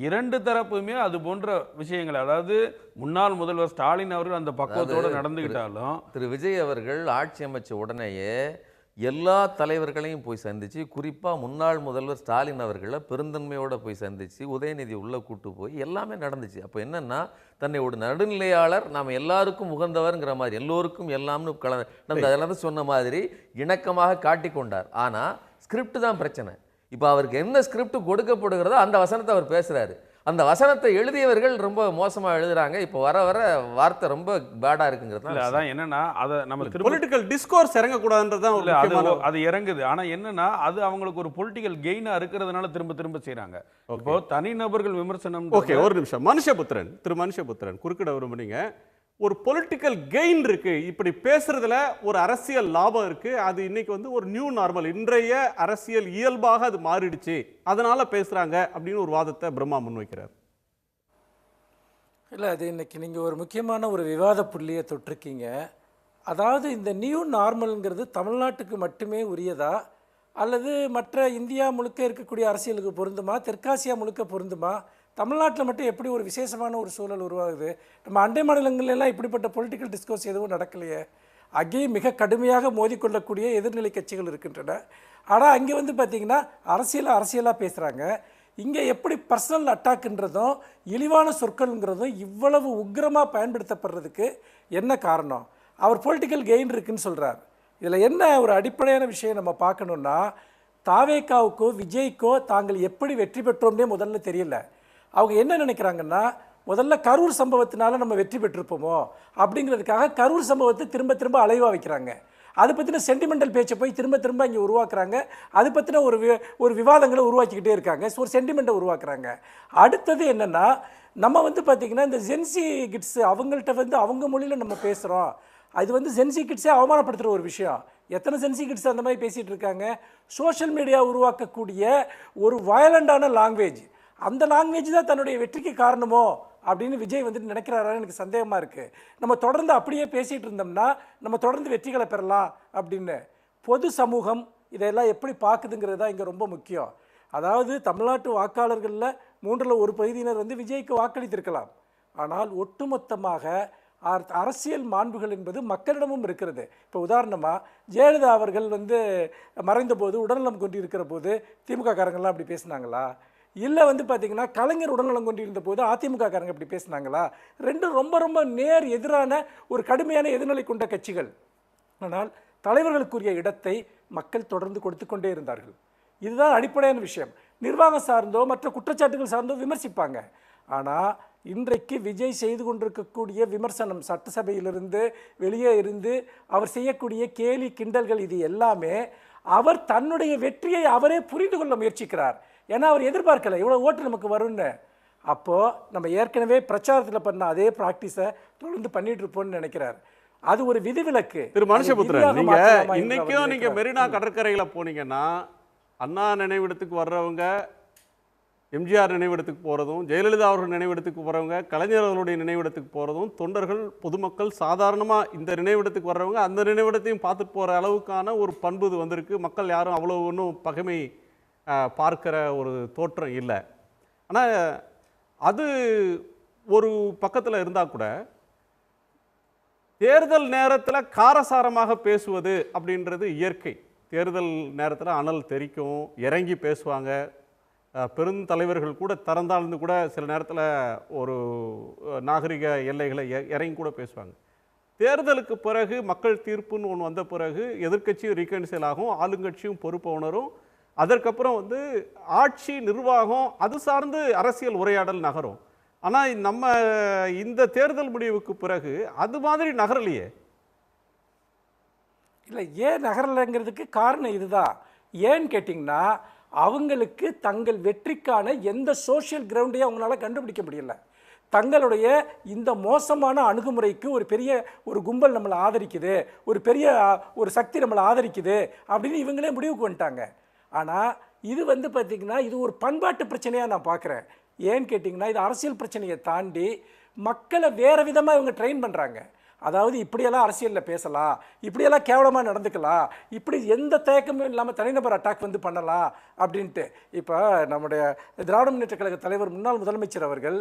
இரண்டு தரப்புமே அது போன்ற விஷயங்கள், அதாவது முன்னாள் முதல்வர் ஸ்டாலின் அவர்கள் அந்த பக்குவத்தோடு நடந்துகிட்டாலும் திரு விஜய் அவர்கள் ஆட்சி அமைச்ச உடனேயே எல்லா தலைவர்களையும் போய் சந்திச்சு, குறிப்பாக முன்னாள் முதல்வர் ஸ்டாலின் அவர்களை பெருந்தன்மையோடு போய் சந்திச்சு, உதயநிதி உள்ளே கூட்டு போய் எல்லாமே நடந்துச்சு. அப்போ என்னென்னா தன்னை ஒரு நடுநிலையாளர், நாம் எல்லாருக்கும் உகந்தவர்ங்கிற மாதிரி, எல்லோருக்கும் எல்லாம்னு நம்ம அதெல்லாம் சொன்ன மாதிரி இணக்கமாக காட்டிக்கொண்டார். ஆனால் ஸ்கிரிப்ட் தான் பிரச்சனை. இப்போ அவருக்கு என்ன ஸ்கிரிப்ட் கொடுக்கப்படுகிறதோ அந்த வசனத்தை அவர் பேசுகிறாரு. அந்த வசனத்தை எழுதியவர்கள் ரொம்ப மோசமாக எழுதுறாங்க. இப்போ வர வர வார்த்தை ரொம்ப பேடாக இருக்குங்கிறது. அதான் என்னன்னா அதை நம்ம பொலிட்டிக்கல் டிஸ்கோர்ஸ் இறங்கக்கூடாதுன்றதான் இல்லை, அது இறங்குது. ஆனால் என்னன்னா அது அவங்களுக்கு ஒரு பொலிட்டிக்கல் கெயினாக இருக்கிறதுனால திரும்ப திரும்ப செய்கிறாங்க. இப்போ தனிநபர்கள் விமர்சனம். ஓகே, ஒரு நிமிஷம். திரு மனுஷபுத்திரன் குறுக்கிட விரும்புனீங்க. ஒரு பொலிட்டிக்கல் கெயின் இருக்கு, இப்படி பேசுறதுல ஒரு அரசியல் லாபம் இருக்கு, அது இன்னைக்கு வந்து ஒரு நியூ நார்மல், இன்றைய அரசியல் இயல்பாக அது மாறிடுச்சு, அதனால பேசுறாங்க அப்படின்னு ஒரு வாதத்தை பிரம்மா முன்வைக்கிறார். இல்லை, அது இன்னைக்கு நீங்கள் ஒரு முக்கியமான ஒரு விவாத புள்ளியை தொட்டிருக்கீங்க. அதாவது இந்த நியூ நார்மல்ங்கிறது தமிழ்நாட்டுக்கு மட்டுமே உரியதா, அல்லது மற்ற இந்தியா முழுக்க இருக்கக்கூடிய அரசியலுக்கு பொருந்துமா, தெற்காசியா முழுக்க பொருந்துமா? தமிழ்நாட்டில் மட்டும் எப்படி ஒரு விசேஷமான ஒரு சூழல் உருவாகுது? நம்ம அண்டை மாநிலங்களெல்லாம் இப்படிப்பட்ட பொலிட்டிக்கல் டிஸ்கோர்ஸ் எதுவும் நடக்கலையே. அங்கேயும் மிக கடுமையாக மோதிக்கொள்ளக்கூடிய எதிர்நிலை கட்சிகள் இருக்கின்றன. ஆனால் அங்கே வந்து பார்த்திங்கன்னா அரசியலாக பேசுகிறாங்க. இங்கே எப்படி பர்சனல் அட்டாக்குன்றதும் இழிவான சொற்கள்ங்கிறதும் இவ்வளவு உக்கிரமாக பயன்படுத்தப்படுறதுக்கு என்ன காரணம்? அவர் பொலிட்டிக்கல் கெயின் இருக்குன்னு சொல்கிறார். இதில் என்ன ஒரு அடிப்படையான விஷயம் நம்ம பார்க்கணுன்னா, தாவேகாவுக்கோ விஜய்க்கோ தாங்கள் எப்படி வெற்றி பெற்றோம்னே முதல்ல தெரியல. அவங்க என்ன நினைக்கிறாங்கன்னா, முதல்ல கரூர் சம்பவத்தினால நம்ம வெற்றி பெற்றிருப்போமோ அப்படிங்கிறதுக்காக கரூர் சம்பவத்தை திரும்ப திரும்ப அலைவா வைக்கிறாங்க. அதை பற்றின சென்டிமெண்டல் பேச்சை போய் திரும்ப திரும்ப இங்கே உருவாக்குறாங்க. அது பற்றின ஒரு விவாதங்களை உருவாக்கிக்கிட்டே இருக்காங்க. ஒரு சென்டிமெண்ட்டை உருவாக்குறாங்க. அடுத்தது என்னென்னா, நம்ம வந்து பார்த்திங்கன்னா இந்த ஜென்சி கிட்ஸு அவங்கள்ட்ட வந்து அவங்க மொழியில் நம்ம பேசுகிறோம். அது வந்து ஜென்சி கிட்ஸே அவமானப்படுத்துகிற ஒரு விஷயம். எத்தனை ஜென்சி கிட்ஸ் அந்த மாதிரி பேசிகிட்டு இருக்காங்க? சோஷியல் மீடியா உருவாக்கக்கூடிய ஒரு வயலண்டான லாங்குவேஜ், அந்த லாங்குவேஜ் தான் தன்னுடைய வெற்றிக்கு காரணமோ அப்படின்னு விஜய் வந்துட்டு நினைக்கிறாரான்னு எனக்கு சந்தேகமாக இருக்குது. நம்ம தொடர்ந்து அப்படியே பேசிகிட்டு இருந்தோம்னா நம்ம தொடர்ந்து வெற்றிகளை பெறலாம் அப்படின்னு. பொது சமூகம் இதெல்லாம் எப்படி பார்க்குதுங்கிறது தான் இங்கே ரொம்ப முக்கியம். அதாவது தமிழ்நாட்டு வாக்காளர்களில் 1/3 பகுதியினர் வந்து விஜய்க்கு வாக்களித்திருக்கலாம். ஆனால் ஒட்டுமொத்தமாக அரசியல் மாண்புகள் என்பது மக்களிடமும் இருக்கிறது. இப்போ உதாரணமாக ஜெயலலிதா அவர்கள் வந்து மறைந்த போது உடல்நலம் கொண்டிருக்கிற போது திமுக காரங்கள்லாம் அப்படி பேசினாங்களா? இல்லை வந்து பார்த்திங்கன்னா கலைஞர் உடல்நலம் கொண்டிருந்த போது அதிமுக காரங்க அப்படி பேசினாங்களா? ரெண்டும் ரொம்ப ரொம்ப நேர் எதிரான ஒரு கடுமையான எதிர்நிலை கொண்ட கட்சிகள். ஆனால் தலைவர்களுக்குரிய இடத்தை மக்கள் தொடர்ந்து கொடுத்து கொண்டே இருந்தார்கள். இதுதான் அடிப்படையான விஷயம். நிர்வாகம் சார்ந்தோ மற்ற குற்றச்சாட்டுகள் சார்ந்தோ விமர்சிப்பாங்க. ஆனால் இன்றைக்கு விஜய் செய்து கொண்டிருக்கக்கூடிய விமர்சனம், சட்டசபையிலிருந்து வெளியே இருந்து அவர் செய்யக்கூடிய கேலி கிண்டல்கள், இது எல்லாமே அவர் தன்னுடைய வெற்றியை அவரே புரிந்து கொள்ள முயற்சிக்கிறார். ஏன்னா அவர் எதிர்பார்க்கல இவ்வளோ ஓட்டு நமக்கு வரும்னு. அப்போது நம்ம ஏற்கனவே பிரச்சாரத்தில் பண்ண அதே ப்ராக்டிஸை தொடர்ந்து பண்ணிட்டு இருப்போம்னு நினைக்கிறார். அது ஒரு விதிவிலக்கு. திரு மனுஷபுத்திரன், நீங்கள் இன்னைக்கும் நீங்கள் மெரினா கடற்கரையில் போனீங்கன்னா அண்ணா நினைவிடத்துக்கு வர்றவங்க, எம்ஜிஆர் நினைவிடத்துக்கு போகிறதும், ஜெயலலிதா அவர்கள் நினைவிடத்துக்கு போகிறவங்க, கலைஞர் அவர்களுடைய நினைவிடத்துக்கு போகிறதும், தொண்டர்கள் பொதுமக்கள் சாதாரணமாக இந்த நினைவிடத்துக்கு வர்றவங்க அந்த நினைவிடத்தையும் பார்த்துட்டு போகிற அளவுக்கான ஒரு பண்பு இது வந்திருக்கு. மக்கள் யாரும் அவ்வளோ ஒன்றும் பகைமை பார்க்கிற ஒரு தோற்றம் இல்லை. ஆனால் அது ஒரு பக்கத்தில் இருந்தால் கூட தேர்தல் நேரத்தில் காரசாரமாக பேசுவது அப்படின்றது இயற்கை. தேர்தல் நேரத்தில் அனல் தெரிக்கும், இறங்கி பேசுவாங்க. பெருந்தலைவர்கள் கூட திறந்தாழ்ந்து கூட சில நேரத்தில் ஒரு நாகரிக எல்லைகளை இறங்கி கூட பேசுவாங்க. தேர்தலுக்கு பிறகு மக்கள் தீர்ப்புன்னு ஒன்று வந்த பிறகு எதிர்க்கட்சியும் ரீகன்சைல் ஆகும், ஆளுங்கட்சியும் பொறுப்பு உணரும். அதற்கப்புறம் வந்து ஆட்சி நிர்வாகம் அது சார்ந்து அரசியல் உரையாடல் நகரும். ஆனால் நம்ம இந்த தேர்தல் முடிவுக்கு பிறகு அது மாதிரி நகரலையே. இல்லை, ஏன் நகரலைங்கிறதுக்கு காரணம் இதுதான். ஏன்னு கேட்டிங்கன்னா, அவங்களுக்கு தங்கள் வெற்றிக்கான எந்த சோஷியல் கிரவுண்டையும் அவங்களால கண்டுபிடிக்க முடியல. தங்களுடைய இந்த மோசமான அணுகுமுறைக்கு ஒரு பெரிய ஒரு கும்பல் நம்மளை ஆதரிக்குது, ஒரு பெரிய ஒரு சக்தி நம்மளை ஆதரிக்குது அப்படின்னு இவங்களே முடிவுக்கு வந்துட்டாங்க. ஆனால் இது வந்து பார்த்திங்கன்னா இது ஒரு பண்பாட்டு பிரச்சனையாக நான் பார்க்குறேன். ஏன்னு கேட்டிங்கன்னா இது அரசியல் பிரச்சனையை தாண்டி மக்களை வேறு விதமாக இவங்க ட்ரெயின் பண்ணுறாங்க. அதாவது இப்படியெல்லாம் அரசியலில் பேசலாம், இப்படியெல்லாம் கேவலமாக நடந்துக்கலாம், இப்படி எந்த தயக்கமும் இல்லாமல் தனிநபர் அட்டாக் வந்து பண்ணலாம் அப்படின்ட்டு. இப்போ நம்முடைய திராவிட முன்னேற்ற கழக தலைவர் முன்னாள் முதலமைச்சர் அவர்கள்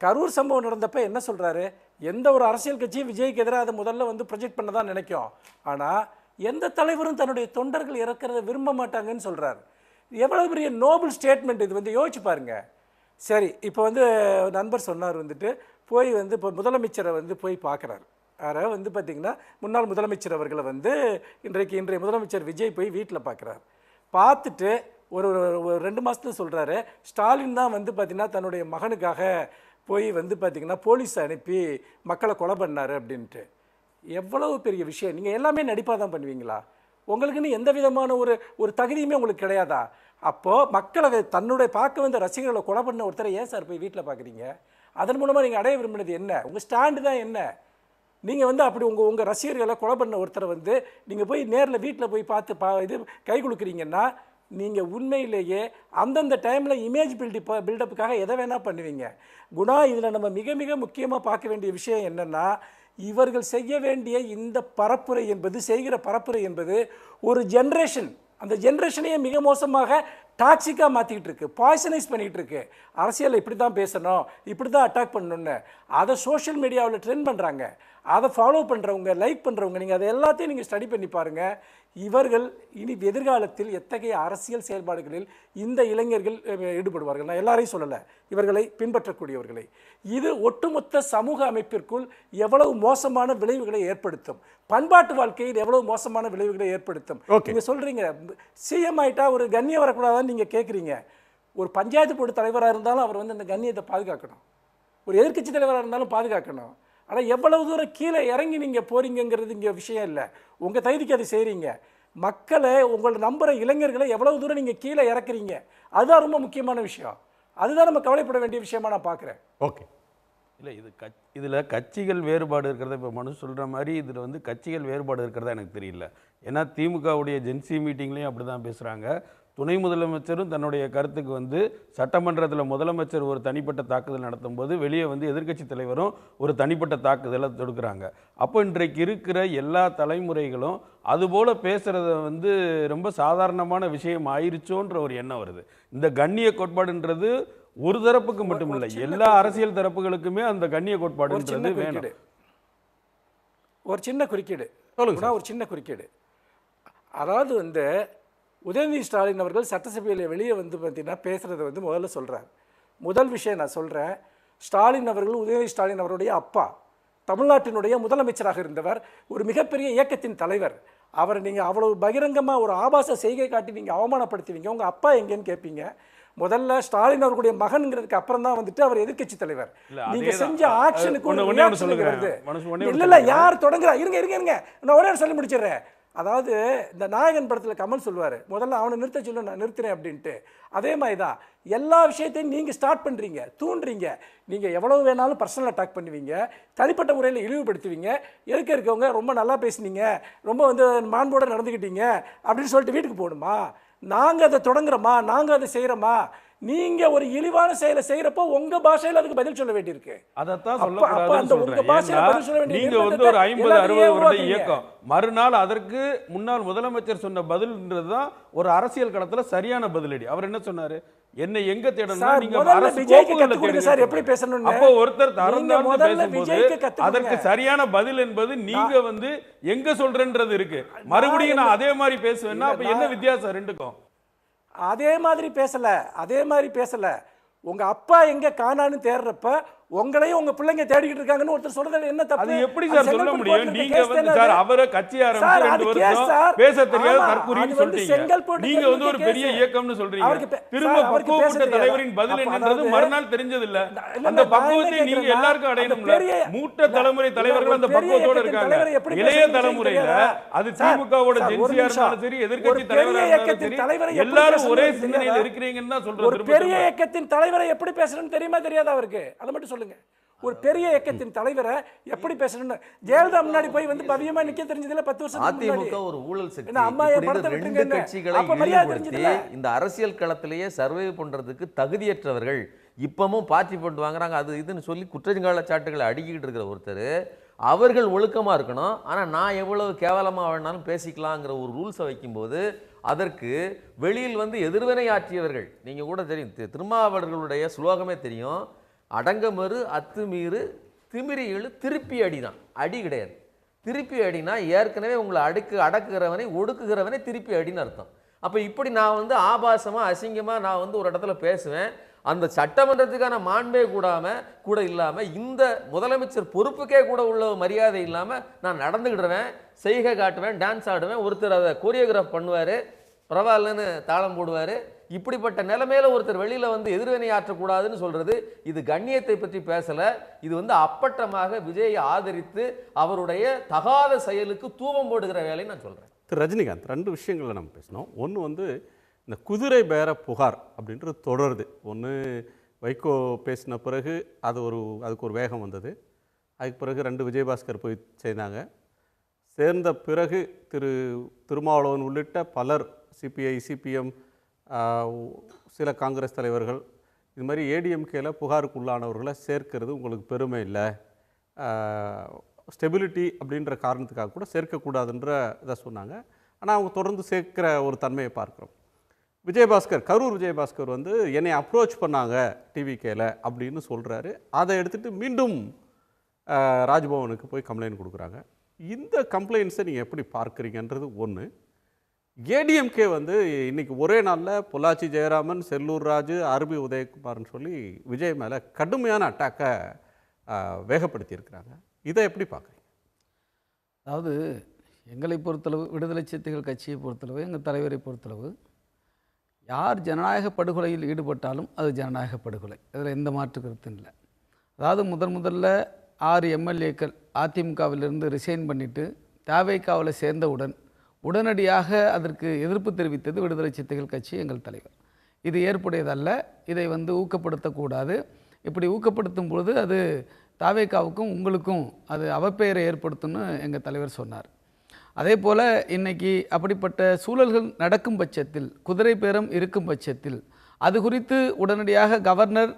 கரூர் சம்பவம் நடந்தப்போ என்ன சொல்கிறாரு, எந்த ஒரு அரசியல் கட்சியும் விஜய்க்கு எதிராக அதை முதல்ல வந்து ப்ரொஜெக்ட் பண்ண தான் நினைக்கும், ஆனால் எந்த தலைவரும் தன்னுடைய தொண்டர்கள் இறக்கிறத விரும்ப மாட்டாங்கன்னு சொல்கிறார். எவ்வளோ பெரிய நோபல் ஸ்டேட்மெண்ட் இது, வந்து யோசிச்சு பாருங்க. சரி, இப்போ வந்து நண்பர் சொன்னார் வந்துட்டு போய் வந்து இப்போ முதலமைச்சரை வந்து போய் பார்க்குறாரு. யாரை வந்து பார்த்திங்கன்னா முன்னாள் முதலமைச்சர் அவர்களை வந்து இன்றைய முதலமைச்சர் விஜய் போய் வீட்டில் பார்க்குறாரு. பார்த்துட்டு ஒரு 2 மாதத்துல சொல்கிறாரு, ஸ்டாலின் தான் வந்து பார்த்திங்கன்னா தன்னுடைய மகனுக்காக போய் வந்து பார்த்திங்கன்னா போலீஸை அனுப்பி மக்களை கொலை பண்ணார் அப்படின்ட்டு. எவ்வளவு பெரிய விஷயம். நீங்கள் எல்லாமே நடிப்பாக தான் பண்ணுவீங்களா? உங்களுக்குன்னு எந்த விதமான ஒரு தகுதியுமே உங்களுக்கு கிடையாதா? அப்போது மக்களை தன்னுடைய பார்க்க வந்த ரசிகர்களை கொலை பண்ண ஒருத்தரை ஏன் சார் போய் வீட்டில் பார்க்குறீங்க? அதன் மூலமாக நீங்கள் அடைய விரும்பினது என்ன? உங்கள் ஸ்டாண்டு தான் என்ன? நீங்கள் வந்து அப்படி உங்கள் ரசிகர்களை கொலை பண்ண ஒருத்தரை வந்து நீங்கள் போய் நேரில் வீட்டில் போய் பார்த்து இது கை கொடுக்குறீங்கன்னா நீங்கள் உண்மையிலேயே அந்தந்த டைமில் இமேஜ் பில்டப்புக்காக எதை வேணால் பண்ணுவீங்க. குணா, இதில் நம்ம மிக மிக முக்கியமாக பார்க்க வேண்டிய விஷயம் என்னென்னா, இவர்கள் செய்ய வேண்டிய இந்த பரப்புரை என்பது, செய்கிற பரப்புரை என்பது ஒரு ஜென்ரேஷன், அந்த ஜென்ரேஷனையே மிக மோசமாக டாக்ஸிக்காக மாற்றிக்கிட்டு இருக்கு, பாய்சனைஸ் பண்ணிகிட்டு இருக்கு. அரசியல் இப்படி தான் பேசணும், இப்படி தான் அட்டாக் பண்ணணுன்னு அதை சோஷியல் மீடியாவில் ட்ரெண்ட் பண்ணுறாங்க. அதை ஃபாலோ பண்ணுறவங்க, லைக் பண்ணுறவங்க, நீங்கள் அதை எல்லாத்தையும் நீங்கள் ஸ்டடி பண்ணி பாருங்கள். இவர்கள் இனி எதிர்காலத்தில் எத்தகைய அரசியல் செயல்பாடுகளில் இந்த இளைஞர்கள் ஈடுபடுவார்கள். நான் எல்லாரையும் சொல்லலை, இவர்களை பின்பற்றக்கூடியவர்களை. இது ஒட்டுமொத்த சமூக அமைப்பிற்குள் எவ்வளவு மோசமான விளைவுகளை ஏற்படுத்தும், பண்பாட்டு வாழ்க்கையில் எவ்வளவு மோசமான விளைவுகளை ஏற்படுத்தும். நீங்கள் சொல்கிறீங்க சிஎம் ஆகிட்டா ஒரு கண்ணியம் வரக்கூடாதான்னு நீங்கள் கேட்குறீங்க. ஒரு பஞ்சாயத்து போர்டு தலைவராக இருந்தாலும் அவர் வந்து அந்த கண்ணியத்தை பாதுகாக்கணும், ஒரு எதிர்க்கட்சி தலைவராக இருந்தாலும் பாதுகாக்கணும். ஆனால் எவ்வளவு தூரம் கீழே இறங்கி நீங்கள் போகிறீங்கிறது இங்கே விஷயம் இல்லை. உங்கள் தகுதிக்கு அதை செய்கிறீங்க. மக்களை, உங்களை நம்புகிற இளைஞர்களை எவ்வளவு தூரம் நீங்கள் கீழே இறக்குறீங்க, அதுதான் ரொம்ப முக்கியமான விஷயம். அதுதான் நம்ம கவலைப்பட வேண்டிய விஷயமா நான் பார்க்குறேன். ஓகே, இல்லை இதில் கட்சிகள் வேறுபாடு இருக்கிறத இப்போ மனு சொல்கிற மாதிரி இதில் வந்து கட்சிகள் வேறுபாடு இருக்கிறதா எனக்கு தெரியல. ஏன்னா திமுகவுடைய ஜென்சி மீட்டிங்லேயும் அப்படி தான் பேசுகிறாங்க. துணை முதலமைச்சரும் தன்னுடைய கருத்துக்கு வந்து சட்டமன்றத்தில் முதலமைச்சர் ஒரு தனிப்பட்ட தாக்குதல் நடத்தும் போது வெளியே வந்து எதிர்க்கட்சி தலைவரும் ஒரு தனிப்பட்ட தாக்குதலை தொடுக்கிறாங்க. அப்போ இன்றைக்கு இருக்கிற எல்லா தலைமுறைகளும் அதுபோல் பேசுகிறத வந்து ரொம்ப சாதாரணமான விஷயம் ஆயிருச்சோன்ற ஒரு எண்ணம் வருது. இந்த கண்ணிய கோட்பாடுன்றது ஒரு தரப்புக்கு மட்டும் இல்லை, எல்லா அரசியல் தரப்புகளுக்குமே அந்த கண்ணிய கோட்பாடுன்றது வேணும். ஒரு சின்ன குறுக்கீடு, ஒரு சின்ன குறுக்கீடு. அதாவது வந்து உதயநிதி ஸ்டாலின் அவர்கள் சட்டசபையில் வெளியே வந்து பார்த்தீங்கன்னா பேசுகிறத வந்து முதல்ல சொல்கிறார். முதல் விஷயம் நான் சொல்கிறேன், ஸ்டாலின் அவர்கள் உதயநிதி ஸ்டாலின் அவருடைய அப்பா, தமிழ்நாட்டினுடைய முதலமைச்சராக இருந்தவர், ஒரு மிகப்பெரிய இயக்கத்தின் தலைவர். அவர் நீங்கள் அவ்வளவு பகிரங்கமாக ஒரு ஆபாச செய்கை காட்டி நீங்கள் அவமானப்படுத்துவீங்க, உங்கள் அப்பா எங்கேன்னு கேட்பீங்க. முதல்ல ஸ்டாலின் அவர்களுடைய மகன்ங்கிறதுக்கு அப்புறம் தான் வந்துட்டு அவர் எதிர்க்கட்சி தலைவர். நீங்க செஞ்ச ஆக்ஷனுக்கு இல்ல யார் தொடங்குறா, இருங்க நான் ஒரே சொல்லி முடிச்சிடுறேன். அதாவது இந்த நாயகன் படத்தில் கமல் சொல்லுவார், முதல்ல அவனை நிறுத்த சொல்லு, நான் நிறுத்துறேன் அப்படின்ட்டு. அதே மாதிரி தான் எல்லா விஷயத்தையும் நீங்கள் ஸ்டார்ட் பண்ணுறீங்க, தூண்டுறீங்க. நீங்கள் எவ்வளவு வேணாலும் பர்சனல் அட்டாக் பண்ணுவீங்க, தனிப்பட்ட முறையில் இழிவுபடுத்துவீங்க. இருக்கவங்க ரொம்ப நல்லா பேசுனீங்க, ரொம்ப வந்து மாண்போடு நடந்துக்கிட்டீங்க அப்படின்னு சொல்லிட்டு வீட்டுக்கு போகணுமா? நாங்கள் அதை தொடங்குறோமா, நாங்கள் அதை செய்கிறோமா? நீங்க ஒரு இழிவான செயலை செய்யறப்போ உங்க பாஷையில அதுக்கு பதில் சொல்ல வேண்டியிருக்கு. அதத்தான் சொல்லக்கூடாதுன்னு சொல்றேன். நீங்க வந்து ஒரு 50-60 வருட இயக்கம், மறுநாள் அதற்கு முன்னாள் முதலமைச்சர் சொன்ன பதில்ன்றதுதான் ஒரு அரசியல் களத்துல சரியான பதிலடி. அவர் என்ன சொன்னாரு, என்னை எங்க தேடணும், நீங்க அரசு கோப்புகளை தேடுங்க சார், எப்படி பேசணும். அப்போ ஒருத்தர் தரந்தாழ்ந்து பேசும்போது அதற்கு சரியான பதில் என்பது நீங்க வந்து எங்க சொல்றேன்றது இருக்கு. மறுபடியும் நான் அதே மாதிரி பேசுவேன்னா அப்ப என்ன வித்தியாசம் ரெண்டுக்கும்? அதே மாதிரி பேசல. உங்க அப்பா எங்க காணான்னு தேடுறப்ப உங்களையும் உங்க பிள்ளைங்க தேடிக்கிட்டு இருக்காங்கன்னு ஒருத்தர் சொல்றது என்ன தப்பு? அது எப்படி சார் சொல்ல முடியும்? நீங்க வந்து சார் அவரை கட்சி ஆரம்பிச்சு 2 வருஷம் பேச தெரியாத தற்குறின்னு சொல்றீங்க. நீங்க வந்து ஒரு பெரிய இயக்கம்னு சொல்றீங்க. திரும்ப பக்குவப்பட்ட தலைவரின் பதில் என்னன்றது மறுநாள் தெரிஞ்சது இல்ல. அந்த பக்குவத்தை நீங்க எல்லாருக்கும் அடையணும்ல. மூத்த தலைமுறை தலைவர்கள் அந்த பக்குவத்தோட இருக்காங்க. இளைய தலைமுறையில அது திமுகவோட ஜென்சியா இருந்தாலும் சரி, எதிர்க்கட்சி தலைவரா இருந்தாலும் சரி, எல்லாரும் ஒரே சிந்தனையில இருக்கிறீங்கன்னு தான் சொல்றோம். ஒரு பெரிய இயக்கத்தின் தலைவரை எப்படி பேசணும்னு தெரியுமா தெரியாதா அவருக்கு? அதை மட்டும் சொல்லுங்க. ஒரு பெரிய இயக்கத்தின் தலைவரை எப்படி பேசணும்னு ஜெயலலிதா முன்னாடி போய் வந்து பவியமா நிக்க தெரிஞ்சதுல 10 வருஷம் அதிமுக ஒரு ஊழல் சக்தி. அம்மா இப்படி படத்தை இந்த ரெண்டு விட்டுருங்க. கட்சிகளை அப்ப மரியாதை இழிவுபடுத்தி தெரிஞ்சதுல இந்த அரசியல் களத்திலேயே சர்வே பண்றதுக்கு தகுதியற்றவர்கள் இப்பவும் பார்ட்டி போட்டு வாங்குறாங்க அது இதுன்னு சொல்லி குற்றச்சாட்டுகளை சாட்டுகளை அடுக்கிட்டு இருக்கிற ஒருத்தர் அவர்கள் ஒழுக்கமா இருக்கணும். ஆனா நான் எவ்வளவு கேவலமா வேணாலும் பேசிக்கலாங்கிற ஒரு ரூல்ஸை வைக்கும்போது அதற்கு வெளியில் வந்து எதிர்வினை ஆற்றியவர்கள் நீங்க கூட தெரியும். திருமாவளவர்களுடைய சுலோகமே தெரியும். அடங்கமறு அத்துமீறு திமிரி எழு திருப்பி அடிதான். அடி கிடையாது. திருப்பி அடினா ஏற்கனவே உங்களை அடக்குகிறவனை ஒடுக்குகிறவனை திருப்பி அடின்னு அர்த்தம். அப்போ இப்படி நான் வந்து ஆபாசமாக அசிங்கமாக நான் வந்து ஒரு இடத்துல பேசுவேன். அந்த சட்டமன்றத்துக்கான மாண்பே கூட இல்லாமல் இந்த முதலமைச்சர் பொறுப்புக்கே கூட உள்ள மரியாதை இல்லாமல் நான் நடந்துக்கிடுவேன், செய்கை காட்டுவேன், டான்ஸ் ஆடுவேன். ஒருத்தர் அதை கோரியோகிராஃப் பண்ணுவார், பரவாயில்லன்னு தாளம் போடுவார். இப்படிப்பட்ட நிலைமையில ஒருத்தர் வெளியில வந்து எதிர்வினை ஆற்றக்கூடாதுன்னு சொல்றது இது கண்ணியத்தை பற்றி பேசல. இது வந்து அப்பட்டமாக விஜயை ஆதரித்து அவருடைய தகாத செயலுக்கு தூவம் போடுகிற வேலையை நான் சொல்றேன். திரு ரஜினிகாந்த், 2 விஷயங்களை நம்ம பேசணும். ஒன்று வந்து இந்த குதிரை பேர புகார் அப்படின்றது தொடருது. ஒன்று வைகோ பேசின பிறகு அதுக்கு ஒரு வேகம் வந்தது. அதுக்கு பிறகு 2 விஜயபாஸ்கர் போய் சேர்ந்தாங்க. சேர்ந்த பிறகு திருமாவளவன் உள்ளிட்ட பலர் சிபிஐ சிபிஎம் சில காங்கிரஸ் தலைவர்கள் இது மாதிரி ஏடிஎம்கேல புகாருக்கு உள்ளானவர்களை சேர்க்கிறது உங்களுக்கு பெருமை இல்லை, ஸ்டெபிலிட்டி அப்படின்ற காரணத்துக்காக கூட சேர்க்கக்கூடாதுன்ற இதை சொன்னாங்க. ஆனால் அவங்க தொடர்ந்து சேர்க்கிற ஒரு தன்மையை பார்க்குறோம். கரூர் விஜயபாஸ்கர் வந்து என்னை அப்ரோச் பண்ணாங்க டிவிகேல அப்படின்னு சொல்கிறாரு. அதை எடுத்துகிட்டு மீண்டும் ராஜ்பவனுக்கு போய் கம்ப்ளைண்ட் கொடுக்குறாங்க. இந்த கம்ப்ளைண்ட்ஸை நீங்கள் எப்படி பார்க்குறீங்கன்றது ஒன்று. ஏடிஎம்கே வந்து இன்றைக்கி ஒரே நாளில் பொள்ளாச்சி ஜெயராமன், செல்லூர் ராஜு, ஆர்பி உதயகுமார்னு சொல்லி விஜய் மேலே கடுமையான அட்டாக்கை வேகப்படுத்தியிருக்கிறாங்க. இதை எப்படி பார்க்குறீங்க? அதாவது எங்களை பொறுத்தளவு, விடுதலை சிறுத்தைகள் கட்சியை பொறுத்தளவு, எங்கள் தலைவரை பொறுத்தளவு, யார் ஜனநாயக படுகொலையில் ஈடுபட்டாலும் அது ஜனநாயக படுகொலை, அதில் எந்த மாற்று கருத்தும் இல்லை. அதாவது முதல்ல 6 எம்எல்ஏக்கள் அதிமுகவிலிருந்து ரிசைன் பண்ணிவிட்டு தவேகாவில் சேர்ந்தவுடன் உடனடியாக அதற்கு எதிர்ப்பு தெரிவித்தது விடுதலை சிறுத்தைகள் கட்சி, எங்கள் தலைவர். இது ஏற்புடையதல்ல, இதை வந்து ஊக்கப்படுத்தக்கூடாது. இப்படி ஊக்கப்படுத்தும் பொழுது அது தவேகாவுக்கும் உங்களுக்கும் அது அவப்பெயரை ஏற்படுத்தும்னு எங்கள் தலைவர் சொன்னார். அதே போல் இன்றைக்கி அப்படிப்பட்ட சூழல்கள் நடக்கும் பட்சத்தில், குதிரை பேரம் இருக்கும் பட்சத்தில் அது குறித்து உடனடியாக கவர்னர்